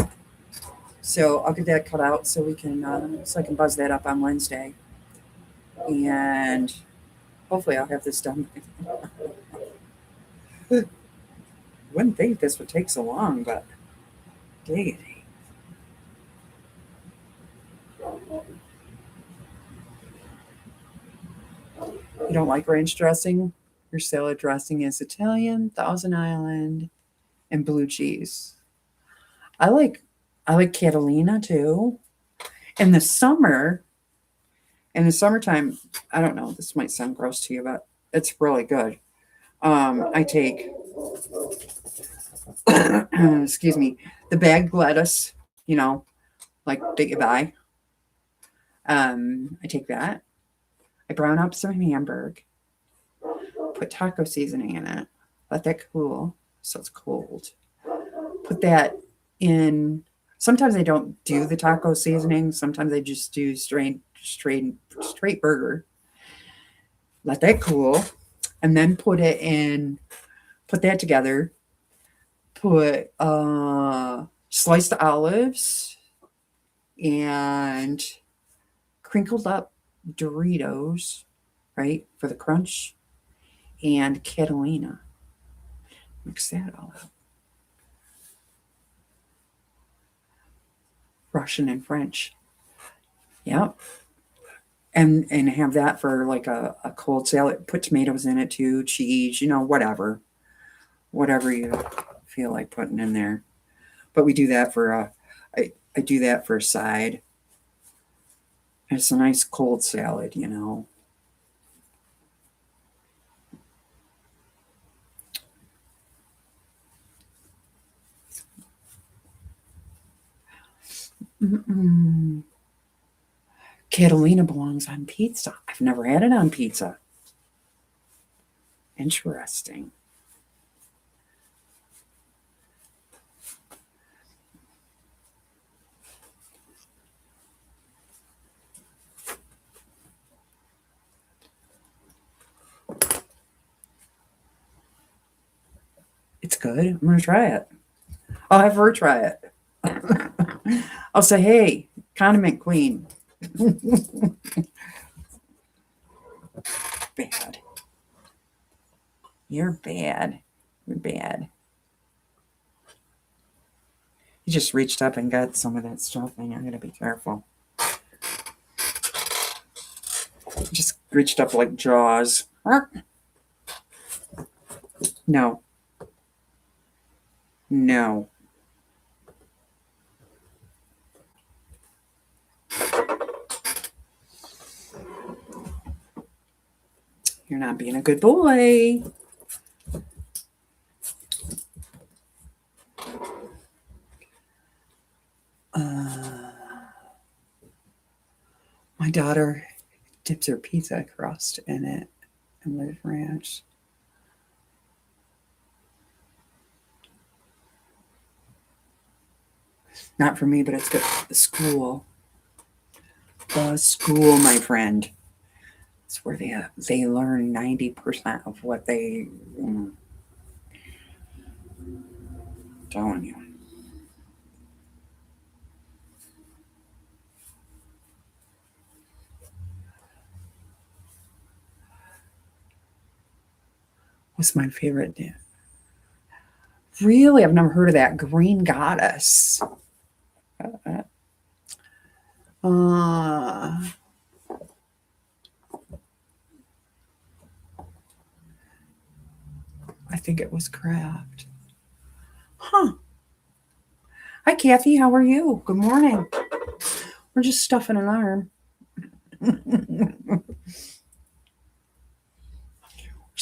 S1: So I'll get that cut out so we can, so I can buzz that up on Wednesday. And hopefully I'll have this done. Wouldn't think this would take so long, but diggity. You don't like ranch dressing? Your salad dressing is Italian, Thousand Island, and blue cheese. I like Catalina too. In the summer, in the summertime, I don't know, this might sound gross to you, but it's really good. I take excuse me, the bagged lettuce, you know, like that you buy. I take that. I brown up some Hamburg, put taco seasoning in it, let that cool so it's cold. Put that in. Sometimes I don't do the taco seasoning. Sometimes I just do straight burger. Let that cool, and then put it in. Put that together. Put sliced olives and crinkled up Doritos, right, for the crunch, and Catalina. Mix that all up. Russian and French. Yep. And have that for like a cold salad. Put tomatoes in it too, cheese, whatever. Whatever you feel like putting in there. But we do that for I do that for a side. It's a nice cold salad, Mm-mm. Catalina belongs on pizza. I've never had it on pizza. Interesting. It's good. I'm going to try it. I'll have her try it. I'll say, hey, condiment queen. Bad. You're bad. You're bad. He just reached up and got some of that stuffing. I'm going to be careful. Just reached up like Jaws. No. No. You're not being a good boy. My daughter dips her pizza crust in it and let it ranch. Not for me, but it's good for the school. The school, my friend. It's where they learn 90% of what they telling you. What's my favorite dance? Really, I've never heard of that. Green Goddess. I think it was Kraft. Huh. Hi, Kathy. How are you? Good morning. We're just stuffing an arm. We're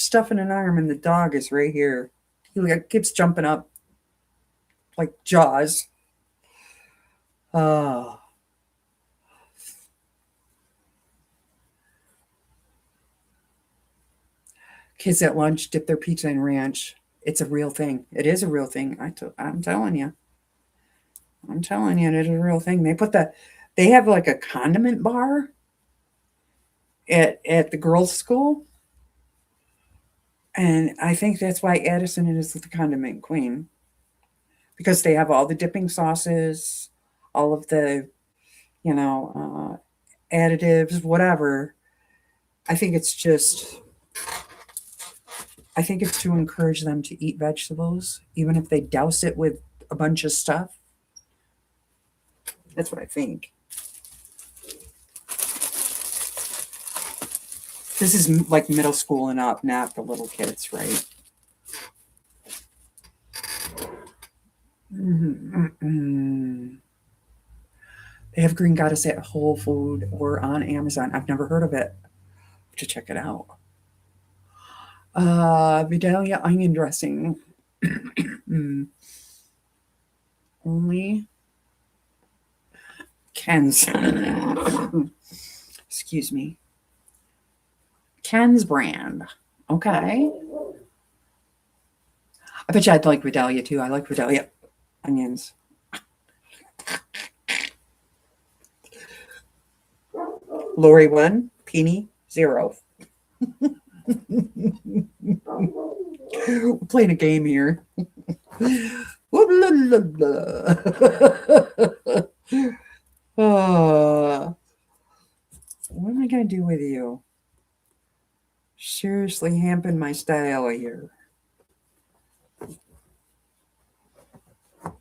S1: stuffing an arm, and the dog is right here. He like keeps jumping up like Jaws. Oh, kids at lunch dip their pizza in ranch. It's a real thing. It is a real thing. I'm telling you. I'm telling you, it is a real thing. They have like a condiment bar at the girls' school, and I think that's why Addison is the condiment queen because they have all the dipping sauces, all of the you know additives, whatever. I think it's just I think it's to encourage them to eat vegetables, even if they douse it with a bunch of stuff. That's what I think. This is like middle school and up, not the little kids, right? Mm-mm. They have Green Goddess at Whole Food or on Amazon. I've never heard of it. To check it out. Vidalia onion dressing. Only Ken's. Excuse me. Ken's brand. Okay. I bet you I'd like Vidalia too. I like Vidalia onions. Lori 1, Peony 0. We're playing a game here. What am I going to do with you? Seriously, hamping my style here. Why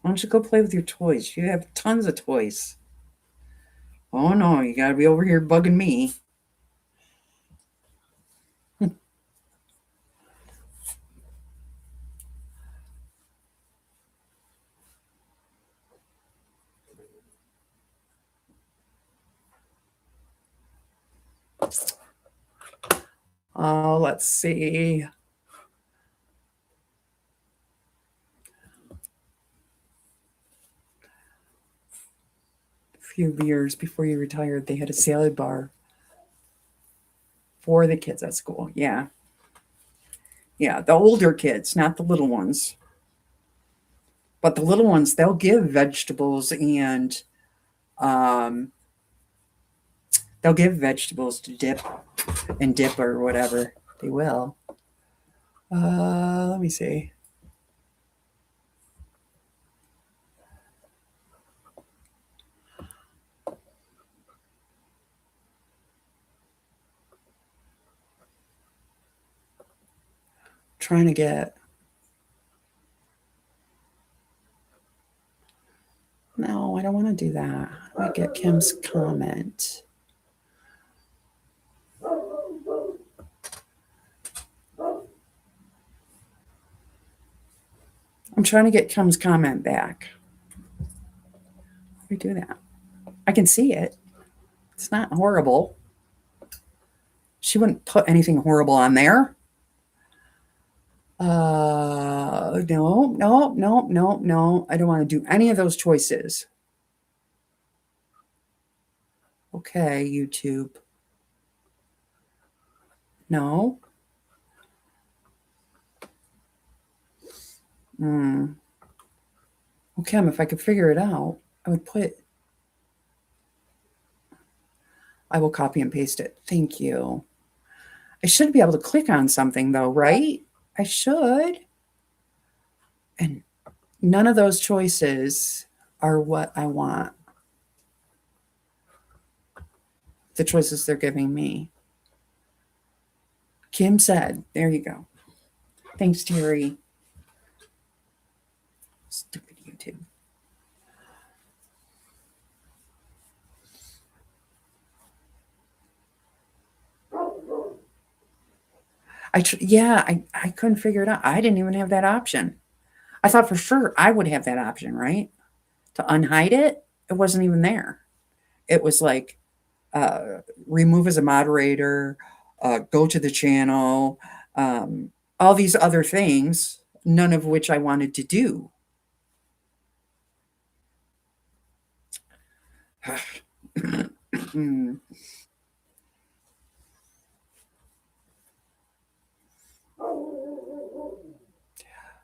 S1: don't you go play with your toys? You have tons of toys. Oh no, you gotta be over here bugging me. Let's see. A few years before you retired, they had a salad bar for the kids at school. Yeah. Yeah, the older kids, not the little ones. But the little ones, they'll give vegetables and they'll give vegetables to dip and dip or whatever. They will. Let me see. Trying to get. No, I don't want to do that. I get Kim's comment. I'm trying to get Kim's comment back. How do we do that? I can see it. It's not horrible. She wouldn't put anything horrible on there. No. I don't want to do any of those choices. Okay, YouTube. No. Well, Kim, if I could figure it out, I would I will copy and paste it. Thank you. I should be able to click on something though, right? I should. And none of those choices are what I want. The choices they're giving me. Kim said, there you go. Thanks, Terry. Stupid YouTube. I couldn't figure it out. I didn't even have that option. I thought for sure I would have that option, right? To unhide it, it wasn't even there. It was like remove as a moderator, go to the channel, all these other things, none of which I wanted to do.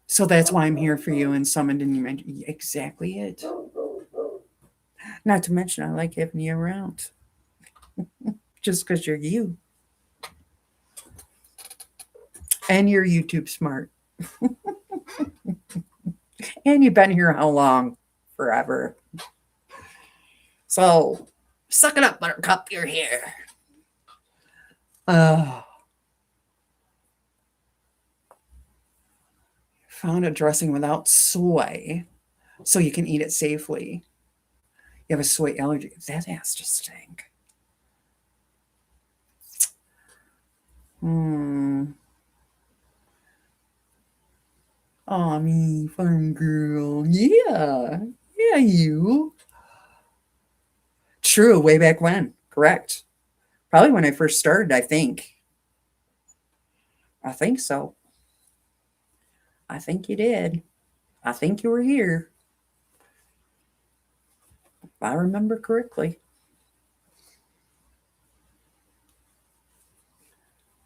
S1: So that's why I'm here for you and summoned and you mentioned exactly it. Not to mention, I like having you around just because you're you and you're YouTube smart. And you've been here how long? Forever. So suck it up, Buttercup. You're here. Found a dressing without soy so you can eat it safely. You have a soy allergy. That has to stink. Aw, me, farm girl. Yeah. Yeah, you. True, way back when. Correct. Probably when I first started, I think. I think so. I think you did. I think you were here. If I remember correctly.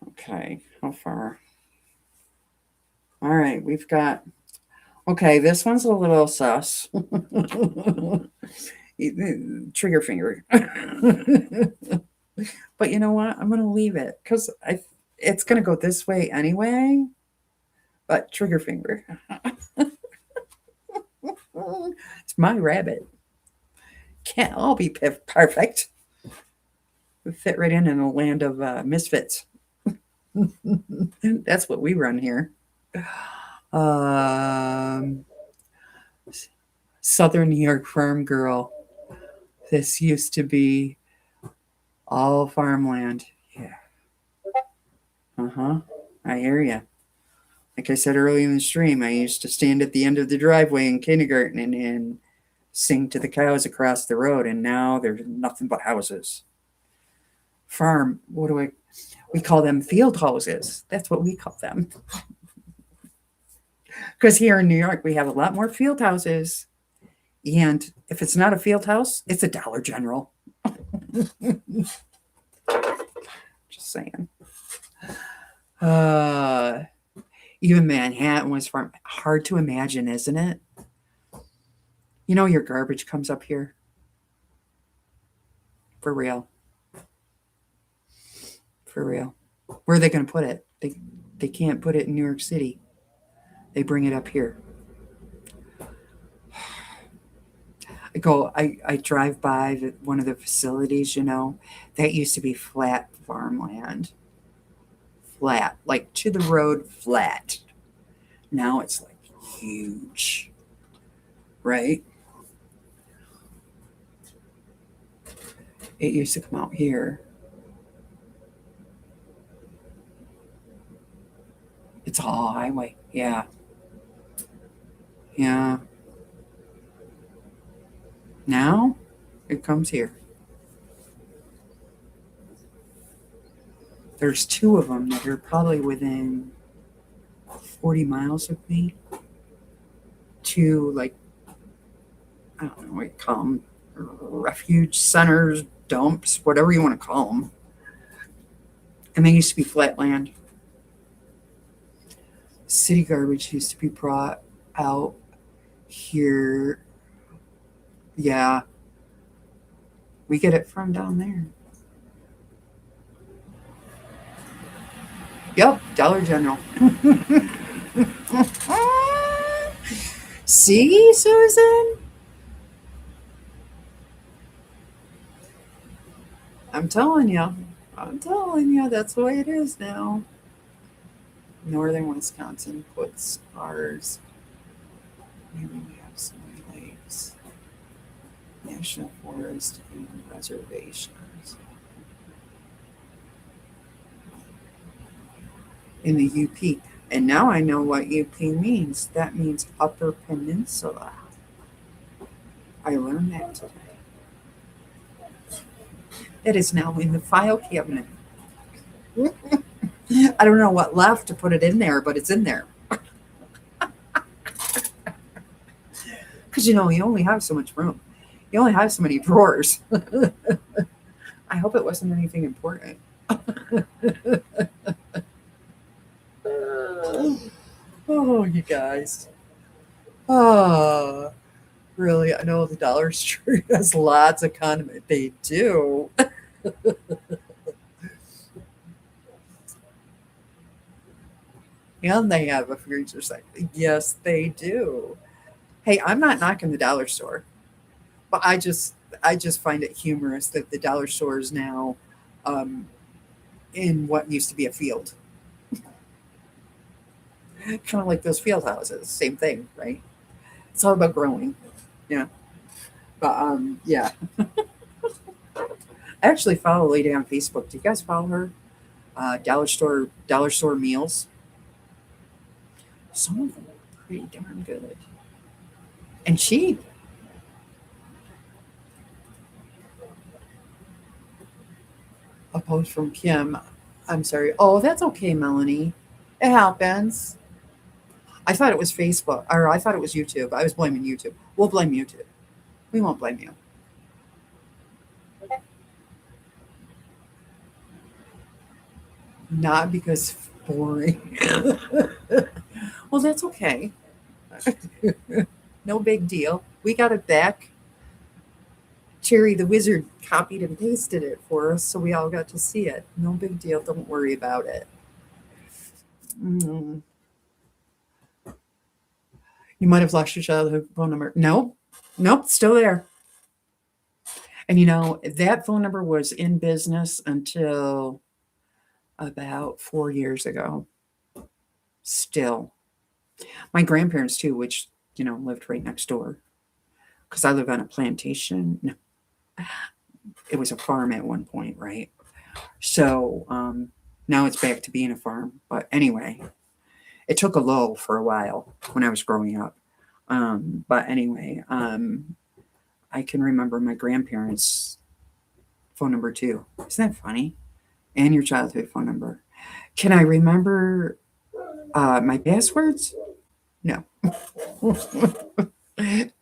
S1: Okay, how far? All right, we've got. Okay, this one's a little sus. Trigger finger. But you know what? I'm going to leave it because it's going to go this way anyway. But trigger finger. It's my rabbit. Can't all be perfect. We fit right in the land of misfits. That's what we run here. Southern New York farm girl. This used to be all farmland. Yeah. I hear you. Like I said earlier in the stream, I used to stand at the end of the driveway in kindergarten and sing to the cows across the road, and now there's nothing but houses. Farm, we call them field houses. That's what we call them. Because here in New York, we have a lot more field houses. And if it's not a field house, it's a Dollar General. Just saying. Even Manhattan was farm. Hard to imagine, isn't it? You know your garbage comes up here. For real. For real. Where are they going to put it? They can't put it in New York City. They bring it up here. I drive by one of the facilities, that used to be flat farmland. Flat, like to the road, flat. Now it's like huge, right? It used to come out here. It's all highway. Yeah. Yeah. Now it comes here. There's two of them that are probably within 40 miles of me. Two, like, I don't know what you call them, refuge centers, dumps, whatever you want to call them. And they used to be flat land. City garbage used to be brought out here. Yeah. We get it from down there. Yep, Dollar General. See, Susan? I'm telling you. That's the way it is now. Northern Wisconsin puts ours. Maybe we have some lakes, national forest, and reservations. In the UP. And now I know what UP means. That means Upper Peninsula. I learned that today. It is now in the file cabinet. I don't know what left to put it in there, but it's in there. Because you only have so much room. You only have so many drawers. I hope it wasn't anything important. Oh, you guys. Oh, really? I know the Dollar Store has lots of condiment. They do. And they have a freezer section. Yes, they do. Hey, I'm not knocking the Dollar Store, but I just find it humorous that the Dollar Store is now um, in what used to be a field, kind of like those field houses. Same thing, right? It's all about growing. Yeah, but yeah. I actually follow a lady on Facebook. Do you guys follow her? Dollar Store meals. Some of them are pretty darn good and cheap. A post from Kim. I'm sorry. Oh, that's okay, Melanie. It happens. I thought it was Facebook, or I thought it was YouTube. I was blaming YouTube. We'll blame YouTube. We won't blame you. Not because it's boring. Well, that's okay. No big deal. We got it back. Cherry the Wizard copied and pasted it for us, so we all got to see it. No big deal. Don't worry about it. Mm. You might have lost your childhood phone number. Nope. Nope. Still there. And that phone number was in business until about 4 years ago. Still. My grandparents, too, which, lived right next door. Because I live on a plantation. No, it was a farm at one point, right? So now it's back to being a farm. But anyway, it took a lull for a while when I was growing up. But anyway, I can remember my grandparents' phone number too. Isn't that funny? And your childhood phone number. Can I remember my passwords? No.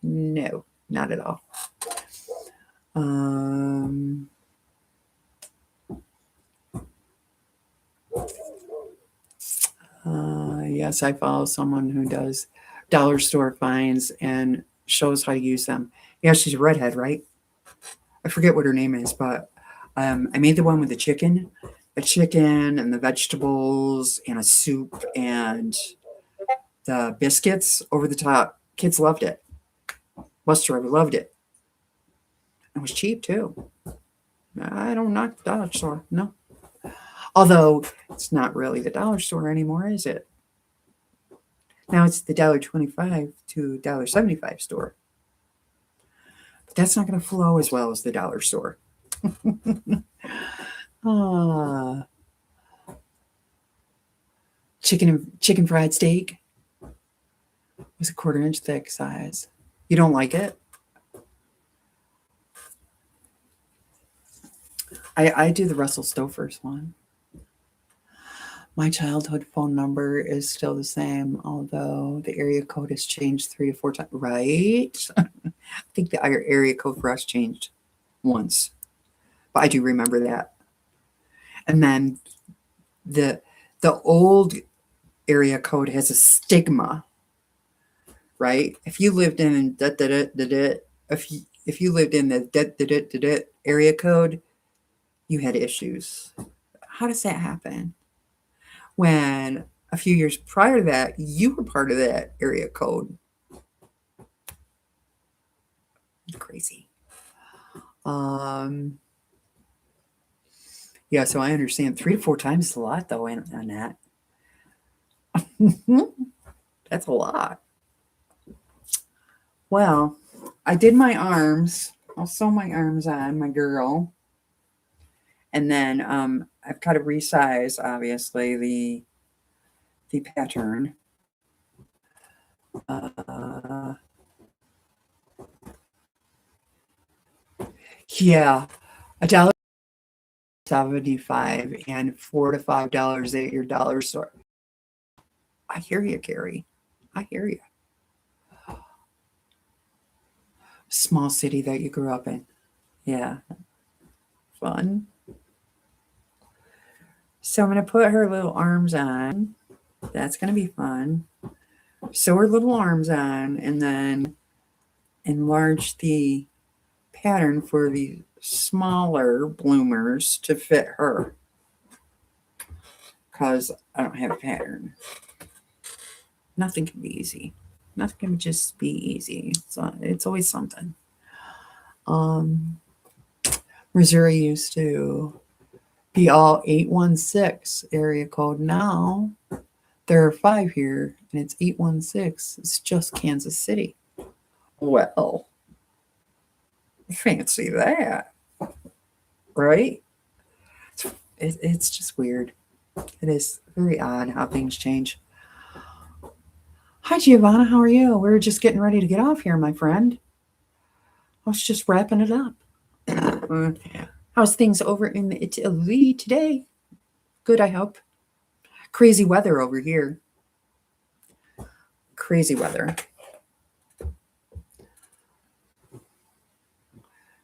S1: No, not at all. Um, yes, I follow someone who does dollar store finds and shows how to use them. Yeah, she's a redhead, right? I forget what her name is, but I made the one with the chicken and the vegetables and a soup and the biscuits over the top. Kids loved it. Buster loved it. It was cheap too. I don't knock the dollar store. No. Although it's not really the dollar store anymore, is it? Now it's the $1.25 to $1.75 store. But that's not going to flow as well as the dollar store. Ah, chicken fried steak was a 1/4 inch thick size. You don't like it? I do the Russell Stover's one. My childhood phone number is still the same, although the area code has changed 3 to 4 times. Right? I think the area code for us changed once, but I do remember that. And then the the old area code has a stigma, right? If you lived in if you lived in the area code, you had issues. How does that happen? When a few years prior to that, you were part of that area code. Crazy. Um, yeah, so I understand 3 to 4 times is a lot, though, on that. That's a lot. Well, I did my arms. I'll sew my arms on, my girl. And then I've got to resize, obviously, the pattern. Uh, yeah, $1 $1.75 and $4 to $5 at your dollar store. I hear you, Gary. I hear you. Small city that you grew up in. Yeah. Fun. So I'm going to put her little arms on. That's going to be fun. Sew her little arms on and then enlarge the pattern for the smaller bloomers to fit her. Because I don't have a pattern. Nothing can be easy. Nothing can just be easy. It's always something. Missouri used to be all 816 area code. Now there are 5 here, and it's 816. It's just Kansas City. Well, fancy that, right? It's just weird. It is very odd how things change. Hi, Giovanna. How are you? We're just getting ready to get off here, my friend. I was just wrapping it up. How's things over in Italy today? Good, I hope. Crazy weather over here. Crazy weather.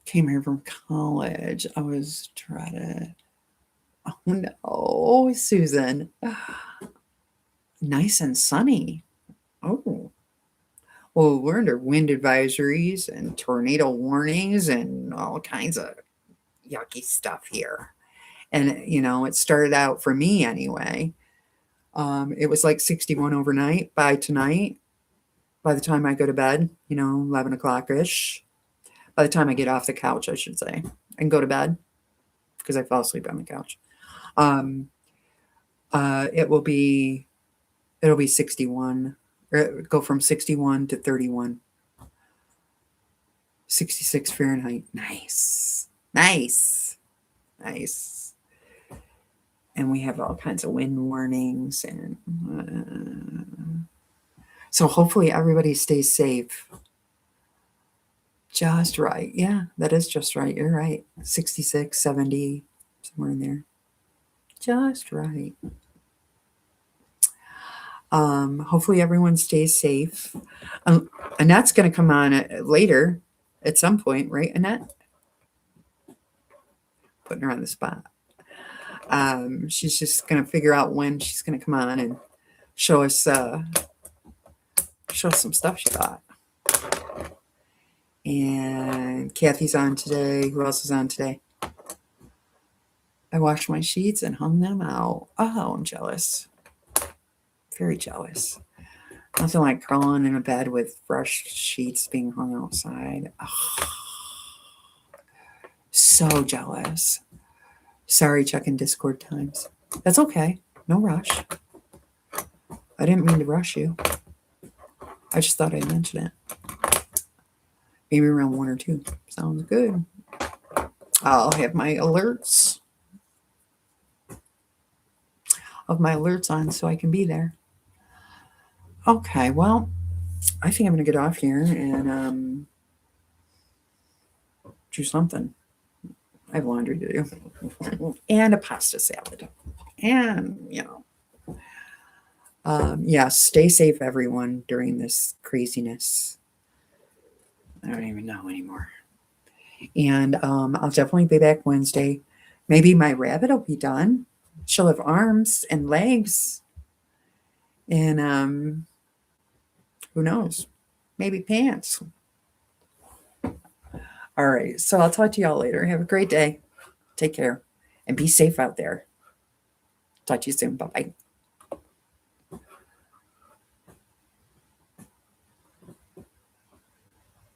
S1: Came here from college. I was dreaded. Oh no, Susan. Nice and sunny. Oh. Well, we're under wind advisories and tornado warnings and all kinds of yucky stuff here. And, it started out for me anyway. It was like 61 overnight by tonight. By the time I go to bed, 11 o'clock-ish. By the time I get off the couch, I should say, and go to bed because I fall asleep on the couch. It'll be 61. Go from 61 to 31. 66 Fahrenheit. Nice. And we have all kinds of wind warnings. And so hopefully everybody stays safe. Just right. Yeah, that is just right. You're right. 66, 70, somewhere in there. Just right. Hopefully everyone stays safe. Annette's going to come on later at some point, right, Annette? Putting her on the spot. She's just going to figure out when she's going to come on and show us some stuff she got. And Kathy's on today. Who else is on today? I washed my sheets and hung them out. Oh, I'm jealous. Very jealous. Nothing like crawling in a bed with fresh sheets being hung outside. Oh, so jealous. Sorry, checking Discord times. That's okay. No rush. I didn't mean to rush you. I just thought I'd mention it. Maybe around 1 or 2. Sounds good. I'll have my alerts. On so I can be there. Okay, well, I think I'm going to get off here and do something. I have laundry to do. And a pasta salad. And, stay safe, everyone, during this craziness. I don't even know anymore. And I'll definitely be back Wednesday. Maybe my rabbit will be done. She'll have arms and legs. And who knows? Maybe pants. All right. So I'll talk to y'all later. Have a great day. Take care. And be safe out there. Talk to you soon. Bye-bye.